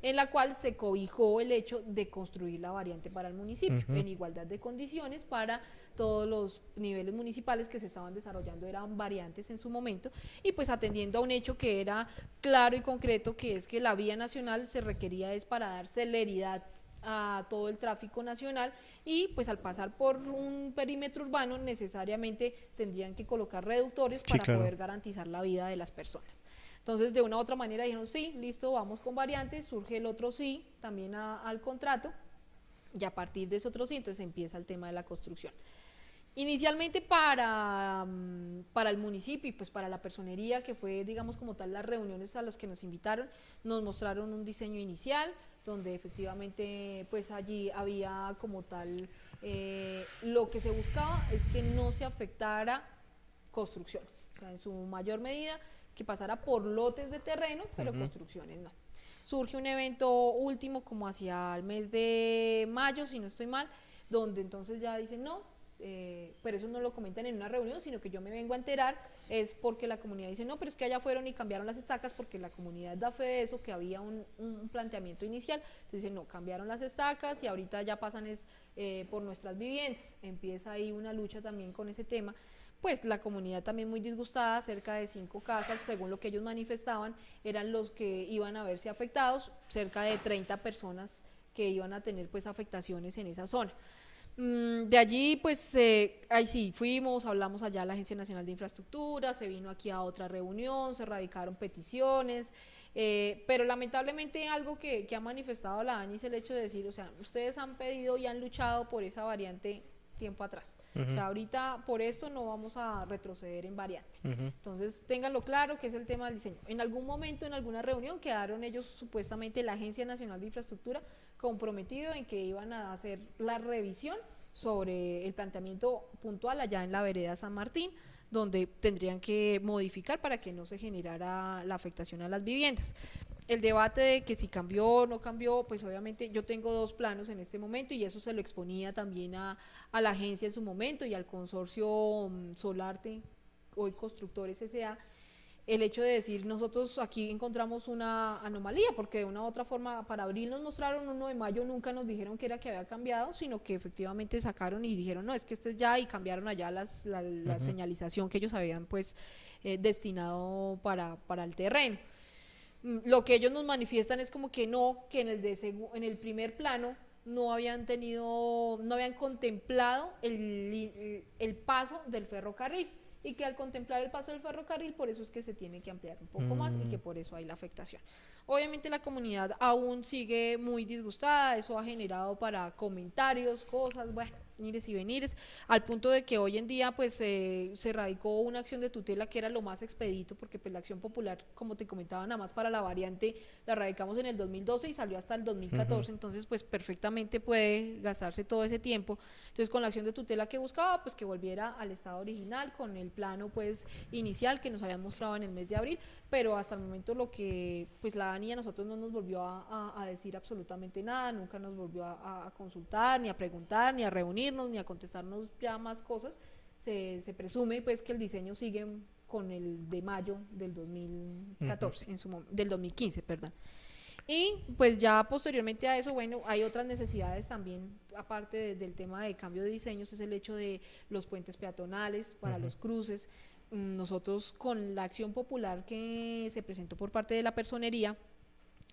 en la cual se cobijó el hecho de construir la variante para el municipio, en igualdad de condiciones para todos los niveles municipales que se estaban desarrollando, eran variantes en su momento, y pues atendiendo a un hecho que era claro y concreto, que es que la vía nacional se requería es para dar celeridad a todo el tráfico nacional, y pues al pasar por un perímetro urbano necesariamente tendrían que colocar reductores para poder garantizar la vida de las personas. Entonces de una u otra manera dijeron sí, listo, vamos con variantes, surge el otro sí también al contrato, y a partir de ese otro sí entonces empieza el tema de la construcción. Inicialmente para el municipio y pues para la personería, que fue digamos como tal las reuniones a las que nos invitaron, nos mostraron un diseño inicial donde efectivamente pues allí había como tal, lo que se buscaba es que no se afectara construcciones, o sea, en su mayor medida que pasara por lotes de terreno, pero construcciones no. Surge un evento último como hacia el mes de mayo, si no estoy mal, donde entonces ya dicen no, pero eso no lo comentan en una reunión, sino que yo me vengo a enterar, es porque la comunidad dice no, pero es que allá fueron y cambiaron las estacas, porque la comunidad da fe de eso, que había un planteamiento inicial, entonces dicen no, cambiaron las estacas y ahorita ya pasan por nuestras viviendas, empieza ahí una lucha también con ese tema. Pues la comunidad también muy disgustada, cerca de 5 casas, según lo que ellos manifestaban, eran los que iban a verse afectados, cerca de 30 personas que iban a tener pues afectaciones en esa zona. De allí pues ahí sí fuimos, hablamos allá a la Agencia Nacional de Infraestructura, se vino aquí a otra reunión, se radicaron peticiones, pero lamentablemente algo que ha manifestado la ANI es el hecho de decir, o sea, ustedes han pedido y han luchado por esa variante tiempo atrás, o sea, ahorita por esto no vamos a retroceder en variante, entonces ténganlo claro que es el tema del diseño. En algún momento, en alguna reunión, quedaron ellos, supuestamente la Agencia Nacional de Infraestructura, comprometido en que iban a hacer la revisión sobre el planteamiento puntual allá en la vereda San Martín, donde tendrían que modificar para que no se generara la afectación a las viviendas. El debate de que si cambió o no cambió, pues obviamente yo tengo 2 planos en este momento y eso se lo exponía también a la agencia en su momento y al consorcio Solarte, hoy Constructores S.A., el hecho de decir nosotros aquí encontramos una anomalía, porque de una u otra forma para abril nos mostraron 1 de mayo, nunca nos dijeron que era que había cambiado, sino que efectivamente sacaron y dijeron no, es que este es ya, y cambiaron allá la señalización que ellos habían pues destinado para el terreno. Lo que ellos nos manifiestan es como que no, que en el primer plano no habían contemplado el paso del ferrocarril, y que al contemplar el paso del ferrocarril, por eso es que se tiene que ampliar un poco más y que por eso hay la afectación. Obviamente la comunidad aún sigue muy disgustada, eso ha generado para comentarios, cosas, bueno, ires y venires, al punto de que hoy en día pues se radicó una acción de tutela que era lo más expedito, porque pues la acción popular, como te comentaba, nada más para la variante la radicamos en el 2012 y salió hasta el 2014, entonces pues perfectamente puede gastarse todo ese tiempo. Entonces con la acción de tutela que buscaba, pues que volviera al estado original, con el plano pues inicial que nos habían mostrado en el mes de abril, pero hasta el momento lo que pues la ANI a nosotros no nos volvió a decir absolutamente nada, nunca nos volvió a consultar, ni a preguntar, ni a reunir, ni a contestarnos ya más cosas. Se presume pues que el diseño sigue con el de mayo del 2014, del 2015, perdón. Y pues ya posteriormente a eso, bueno, hay otras necesidades también, aparte del tema de cambio de diseños, es el hecho de los puentes peatonales para los cruces. Nosotros con la acción popular que se presentó por parte de la personería,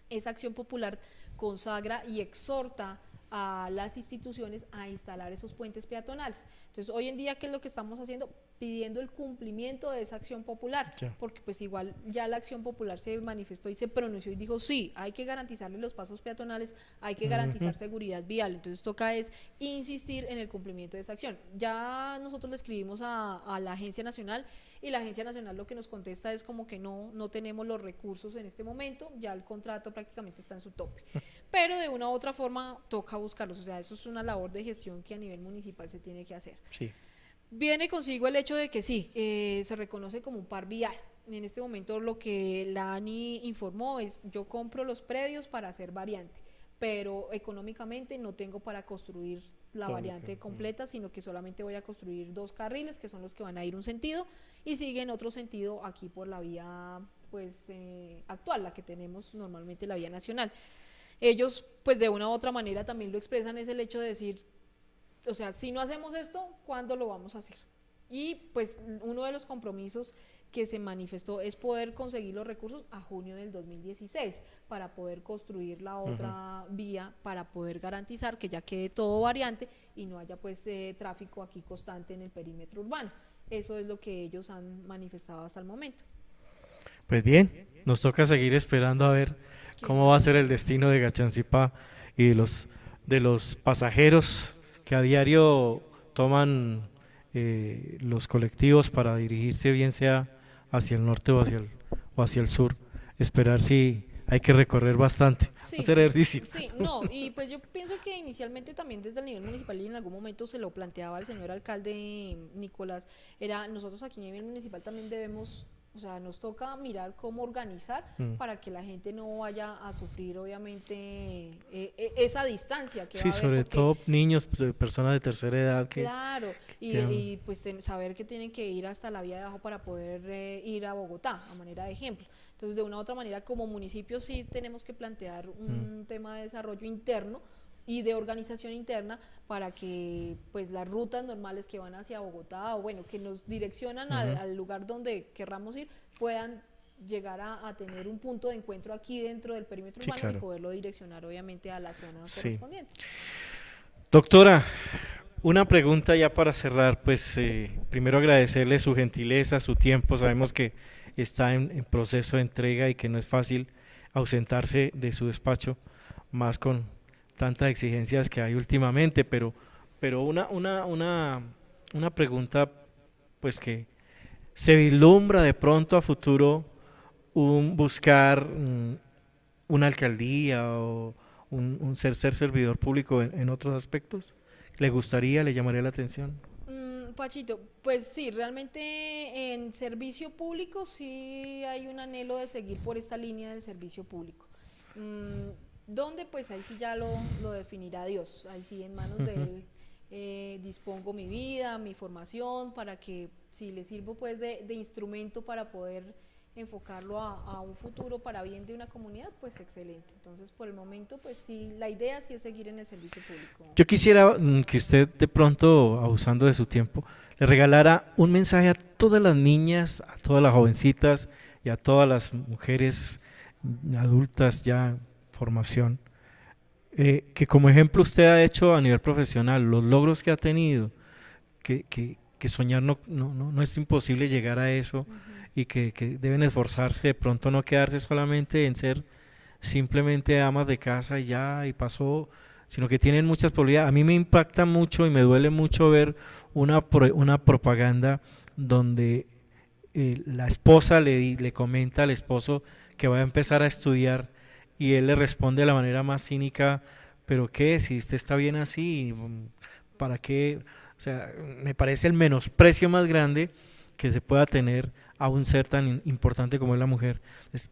esa acción popular consagra y exhorta a las instituciones a instalar esos puentes peatonales. Entonces, hoy en día, ¿qué es lo que estamos haciendo? Pidiendo el cumplimiento de esa acción popular, porque pues igual ya la acción popular se manifestó y se pronunció y dijo, sí, hay que garantizarle los pasos peatonales, hay que garantizar seguridad vial, entonces toca es insistir en el cumplimiento de esa acción. Ya nosotros le escribimos a la Agencia Nacional, y la Agencia Nacional lo que nos contesta es como que no tenemos los recursos en este momento, ya el contrato prácticamente está en su tope, pero de una u otra forma toca buscarlos, o sea, eso es una labor de gestión que a nivel municipal se tiene que hacer. Sí. Viene consigo el hecho de que sí, se reconoce como un par vial. En este momento lo que la ANI informó es, yo compro los predios para hacer variante, pero económicamente no tengo para construir la variante completa, sino que solamente voy a construir 2 carriles, que son los que van a ir un sentido, y siguen otro sentido aquí por la vía pues actual, la que tenemos normalmente, la vía nacional. Ellos pues de una u otra manera también lo expresan, es el hecho de decir, o sea, si no hacemos esto, ¿cuándo lo vamos a hacer? Y pues uno de los compromisos que se manifestó es poder conseguir los recursos a junio del 2016 para poder construir la otra vía, para poder garantizar que ya quede todo variante y no haya pues tráfico aquí constante en el perímetro urbano. Eso es lo que ellos han manifestado hasta el momento. Pues bien, nos toca seguir esperando a ver cómo va a ser el destino de Gachancipá y de los pasajeros que a diario toman los colectivos para dirigirse bien sea hacia el norte o hacia el sur. Esperar si hay que recorrer bastante, hacer ejercicio. Sí, no, y pues yo pienso que inicialmente también desde el nivel municipal, y en algún momento se lo planteaba el señor alcalde Nicolás, nosotros aquí a nivel municipal también debemos, o sea, nos toca mirar cómo organizar para que la gente no vaya a sufrir, obviamente, esa distancia que va a haber. Sí, sobre todo niños, personas de tercera edad. Claro, y pues saber que tienen que ir hasta la vía de abajo para poder ir a Bogotá, a manera de ejemplo. Entonces, de una u otra manera, como municipio sí tenemos que plantear un tema de desarrollo interno y de organización interna para que pues las rutas normales que van hacia Bogotá o bueno, que nos direccionan al lugar donde querramos ir, puedan llegar a tener un punto de encuentro aquí dentro del perímetro urbano y poderlo direccionar obviamente a la zona correspondiente. Doctora, una pregunta ya para cerrar, pues primero agradecerle su gentileza, su tiempo, sabemos que está en proceso de entrega y que no es fácil ausentarse de su despacho, más con tantas exigencias que hay últimamente, pero una pregunta pues que se vislumbra de pronto a futuro buscar una alcaldía o un ser servidor público en otros aspectos. ¿Le gustaría, le llamaría la atención? Pachito, pues sí, realmente en servicio público sí hay un anhelo de seguir por esta línea del servicio público. ¿Dónde? Pues ahí sí ya lo definirá Dios, ahí sí en manos de Él dispongo mi vida, mi formación, para que si le sirvo pues de instrumento para poder enfocarlo a un futuro para bien de una comunidad, pues excelente. Entonces por el momento pues sí, la idea sí es seguir en el servicio público. Yo quisiera que usted de pronto, abusando de su tiempo, le regalara un mensaje a todas las niñas, a todas las jovencitas y a todas las mujeres adultas ya formación, que como ejemplo usted ha hecho a nivel profesional, los logros que ha tenido, que soñar no es imposible llegar a eso, y que deben esforzarse, de pronto no quedarse solamente en ser simplemente amas de casa y ya, y pasó, sino que tienen muchas probabilidades. A mí me impacta mucho y me duele mucho ver una propaganda donde la esposa le comenta al esposo que va a empezar a estudiar, y él le responde de la manera más cínica: pero qué, si usted está bien así, ¿para qué? O sea, me parece el menosprecio más grande que se pueda tener a un ser tan importante como es la mujer.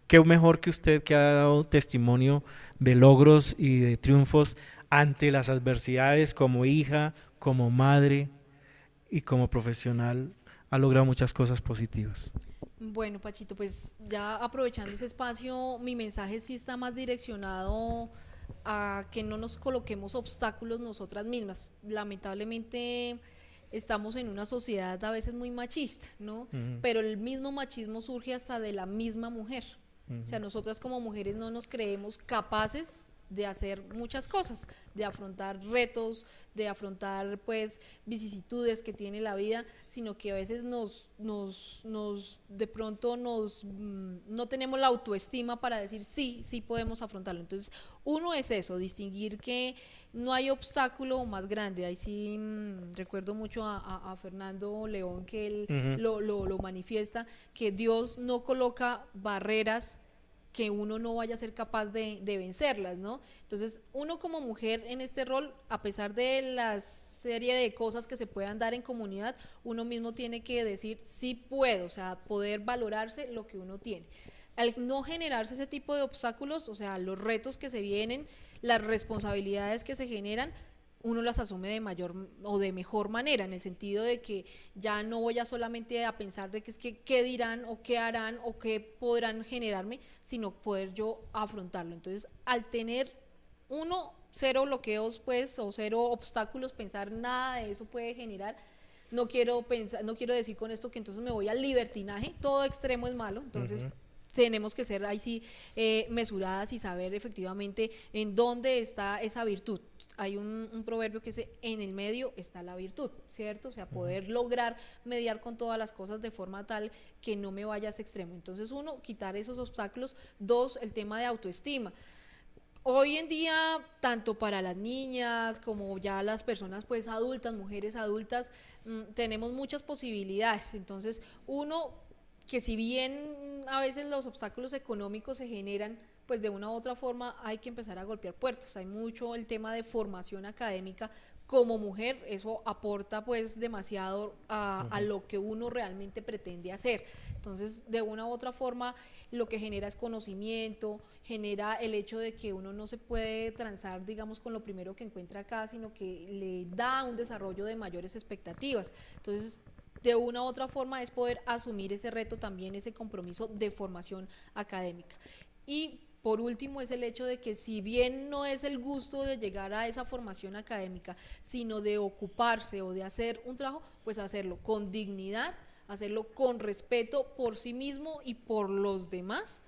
Qué mejor que usted, que ha dado testimonio de logros y de triunfos ante las adversidades, como hija, como madre y como profesional, ha logrado muchas cosas positivas. Bueno, Pachito, pues ya aprovechando ese espacio, mi mensaje sí está más direccionado a que no nos coloquemos obstáculos nosotras mismas. Lamentablemente estamos en una sociedad a veces muy machista, ¿no? Pero el mismo machismo surge hasta de la misma mujer. O sea, nosotras como mujeres no nos creemos capaces de hacer muchas cosas, de afrontar retos, de afrontar pues vicisitudes que tiene la vida, sino que a veces de pronto no tenemos la autoestima para decir sí podemos afrontarlo. Entonces, uno es eso, distinguir que no hay obstáculo más grande. Ahí sí recuerdo mucho a Fernando León, que él lo manifiesta, que Dios no coloca barreras que uno no vaya a ser capaz de vencerlas, ¿no? Entonces, uno como mujer en este rol, a pesar de la serie de cosas que se puedan dar en comunidad, uno mismo tiene que decir sí puedo, o sea, poder valorarse lo que uno tiene. Al no generarse ese tipo de obstáculos, o sea, los retos que se vienen, las responsabilidades que se generan, uno las asume de mayor o de mejor manera, en el sentido de que ya no voy a solamente a pensar de que es que qué dirán o qué harán o qué podrán generarme, sino poder yo afrontarlo. Entonces, al tener cero bloqueos pues, o cero obstáculos, pensar nada de eso puede generar. No quiero decir con esto que entonces me voy al libertinaje, todo extremo es malo, entonces tenemos que ser ahí sí mesuradas y saber efectivamente en dónde está esa virtud. Hay un proverbio que dice: en el medio está la virtud, ¿cierto? O sea, poder lograr mediar con todas las cosas de forma tal que no me vaya a ese extremo. Entonces, uno, quitar esos obstáculos. Dos, el tema de autoestima. Hoy en día, tanto para las niñas como ya las personas pues adultas, mujeres adultas, tenemos muchas posibilidades. Entonces, uno, que si bien a veces los obstáculos económicos se generan, pues de una u otra forma hay que empezar a golpear puertas. Hay mucho el tema de formación académica como mujer, eso aporta pues demasiado a lo que uno realmente pretende hacer. Entonces, de una u otra forma, lo que genera es conocimiento, genera el hecho de que uno no se puede transar, digamos, con lo primero que encuentra acá, sino que le da un desarrollo de mayores expectativas. Entonces, de una u otra forma es poder asumir ese reto también, ese compromiso de formación académica. Y por último es el hecho de que si bien no es el gusto de llegar a esa formación académica, sino de ocuparse o de hacer un trabajo, pues hacerlo con dignidad, hacerlo con respeto por sí mismo y por los demás,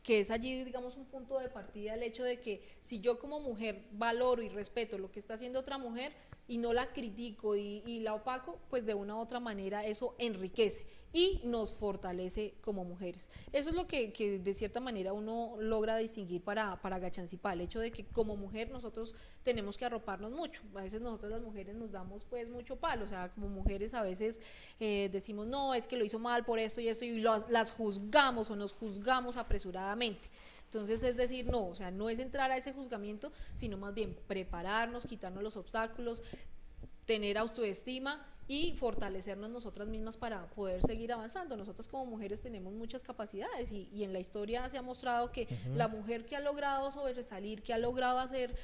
que es allí, digamos, un punto de partida, el hecho de que si yo como mujer valoro y respeto lo que está haciendo otra mujer y no la critico y la opaco, pues de una u otra manera eso enriquece y nos fortalece como mujeres. Eso es lo que de cierta manera uno logra distinguir para Gachanzipá, el hecho de que como mujer nosotros tenemos que arroparnos mucho. A veces nosotros las mujeres nos damos pues mucho palo, o sea, como mujeres a veces decimos, no, es que lo hizo mal por esto y esto, y las juzgamos o nos juzgamos apresuradamente. Entonces, es decir, no, o sea, no es entrar a ese juzgamiento, sino más bien prepararnos, quitarnos los obstáculos, tener autoestima y fortalecernos nosotras mismas para poder seguir avanzando. Nosotras como mujeres tenemos muchas capacidades y en la historia se ha mostrado que la mujer que ha logrado sobresalir, que ha logrado hacer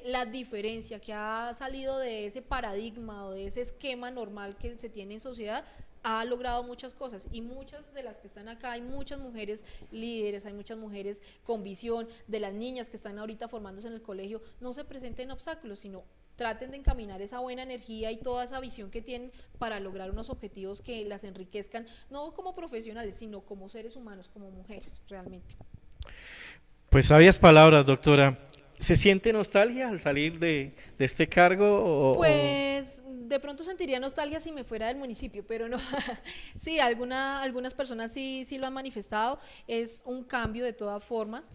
la diferencia, que ha salido de ese paradigma o de ese esquema normal que se tiene en sociedad, ha logrado muchas cosas, y muchas de las que están acá, hay muchas mujeres líderes, hay muchas mujeres con visión. De las niñas que están ahorita formándose en el colegio, no se presenten obstáculos, sino traten de encaminar esa buena energía y toda esa visión que tienen para lograr unos objetivos que las enriquezcan, no como profesionales, sino como seres humanos, como mujeres, realmente. Pues sabias palabras, doctora. ¿Se siente nostalgia al salir de este cargo? Pues de pronto sentiría nostalgia si me fuera del municipio, pero no. Sí, algunas personas sí lo han manifestado. Es un cambio de todas formas.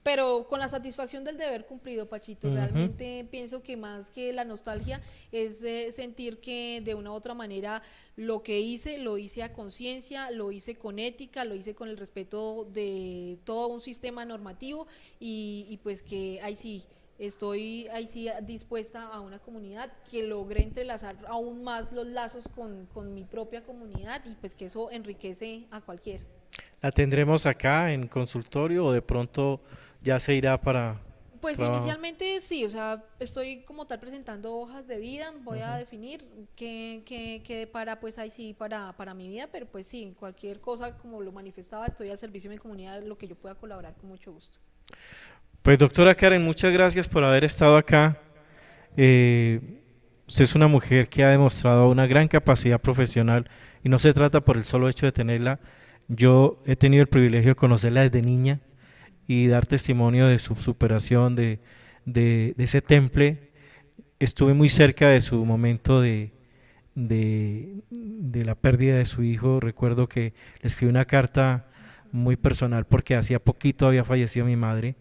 Pero con la satisfacción del deber cumplido, Pachito. Realmente pienso que más que la nostalgia es sentir que de una u otra manera lo que hice, lo hice a conciencia, lo hice con ética, lo hice con el respeto de todo un sistema normativo y pues que ahí sí estoy dispuesta a una comunidad que logre entrelazar aún más los lazos con mi propia comunidad y pues que eso enriquece a cualquiera. ¿La tendremos acá en consultorio o de pronto ya se irá para...? Pues inicialmente sí, o sea, estoy como tal presentando hojas de vida, voy a definir qué para, pues ahí sí, para mi vida, pero pues sí, cualquier cosa, como lo manifestaba, estoy al servicio de mi comunidad, lo que yo pueda colaborar con mucho gusto. Pues doctora Karen, muchas gracias por haber estado acá. Usted es una mujer que ha demostrado una gran capacidad profesional y no se trata por el solo hecho de tenerla. Yo he tenido el privilegio de conocerla desde niña y dar testimonio de su superación, de ese temple. Estuve muy cerca de su momento de la pérdida de su hijo. Recuerdo que le escribí una carta muy personal porque hacía poquito había fallecido mi madre.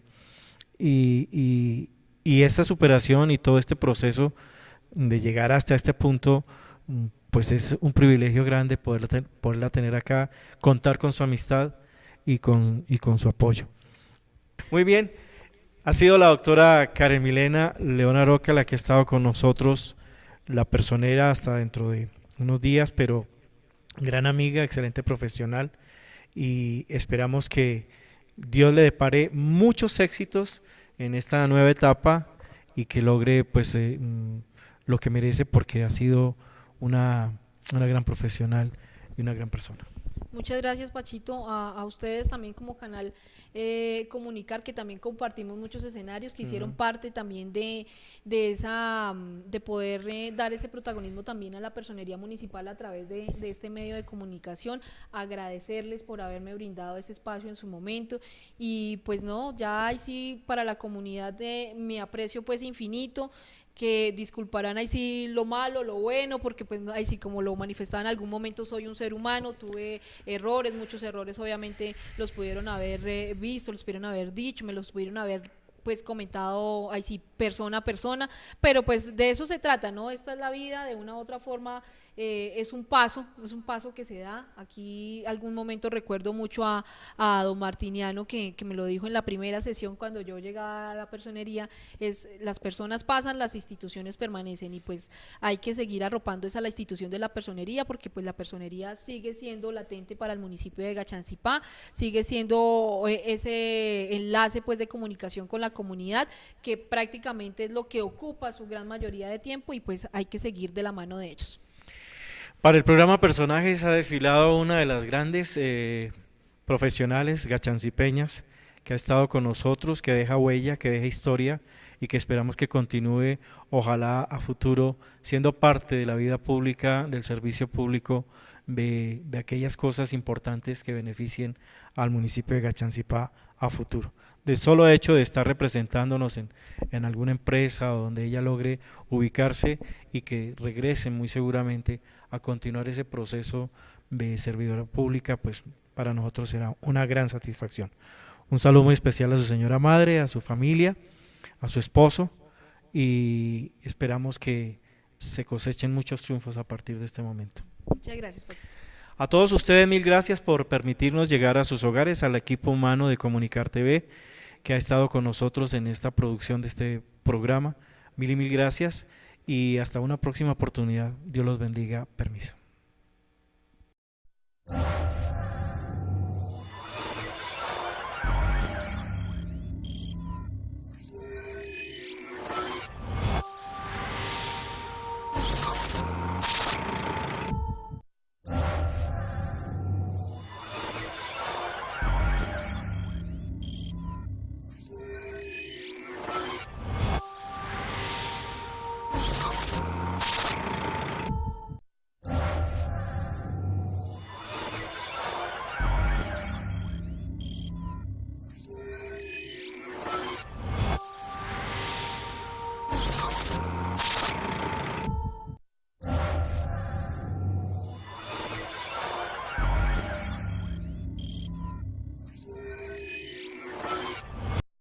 Y esta superación y todo este proceso de llegar hasta este punto, pues es un privilegio grande poderla tener acá, contar con su amistad y con su apoyo. Muy bien, ha sido la doctora Karen Milena León Aroca la que ha estado con nosotros, la personera hasta dentro de unos días, pero gran amiga, excelente profesional, y esperamos que Dios le depare muchos éxitos en esta nueva etapa y que logre pues lo que merece, porque ha sido una gran profesional y una gran persona. Muchas gracias, Pachito, a ustedes también como canal Comunicar, que también compartimos muchos escenarios, que hicieron parte también de poder dar ese protagonismo también a la personería municipal a través de este medio de comunicación. Agradecerles por haberme brindado ese espacio en su momento y pues no, ya ahí sí para la comunidad mi aprecio pues infinito, que disculparán ahí sí lo malo, lo bueno, porque pues ahí sí, como lo manifestaba en algún momento, soy un ser humano, tuve errores, muchos errores obviamente los pudieron haber visto, los pudieron haber dicho, me los pudieron haber pues comentado ahí sí persona a persona, pero pues de eso se trata, ¿no? Esta es la vida, de una u otra forma es un paso que se da. Aquí algún momento recuerdo mucho a don Martiniano que me lo dijo en la primera sesión cuando yo llegaba a la personería, es las personas pasan, las instituciones permanecen, y pues hay que seguir arropando esa la institución de la personería, porque pues la personería sigue siendo latente para el municipio de Gachancipá, sigue siendo ese enlace pues de comunicación con la comunidad, que prácticamente es lo que ocupa su gran mayoría de tiempo, y pues hay que seguir de la mano de ellos. Para el programa Personajes ha desfilado una de las grandes profesionales gachancipeñas que ha estado con nosotros, que deja huella, que deja historia y que esperamos que continúe, ojalá a futuro, siendo parte de la vida pública, del servicio público, de aquellas cosas importantes que beneficien al municipio de Gachancipá a futuro. De solo hecho de estar representándonos en alguna empresa o donde ella logre ubicarse y que regrese muy seguramente a continuar ese proceso de servidora pública, pues para nosotros será una gran satisfacción. Un saludo muy especial a su señora madre, a su familia, a su esposo, y esperamos que se cosechen muchos triunfos a partir de este momento. Muchas gracias, Pachito. A todos ustedes, mil gracias por permitirnos llegar a sus hogares, al equipo humano de Comunicar TV que ha estado con nosotros en esta producción de este programa. Mil y mil gracias y hasta una próxima oportunidad. Dios los bendiga. Permiso.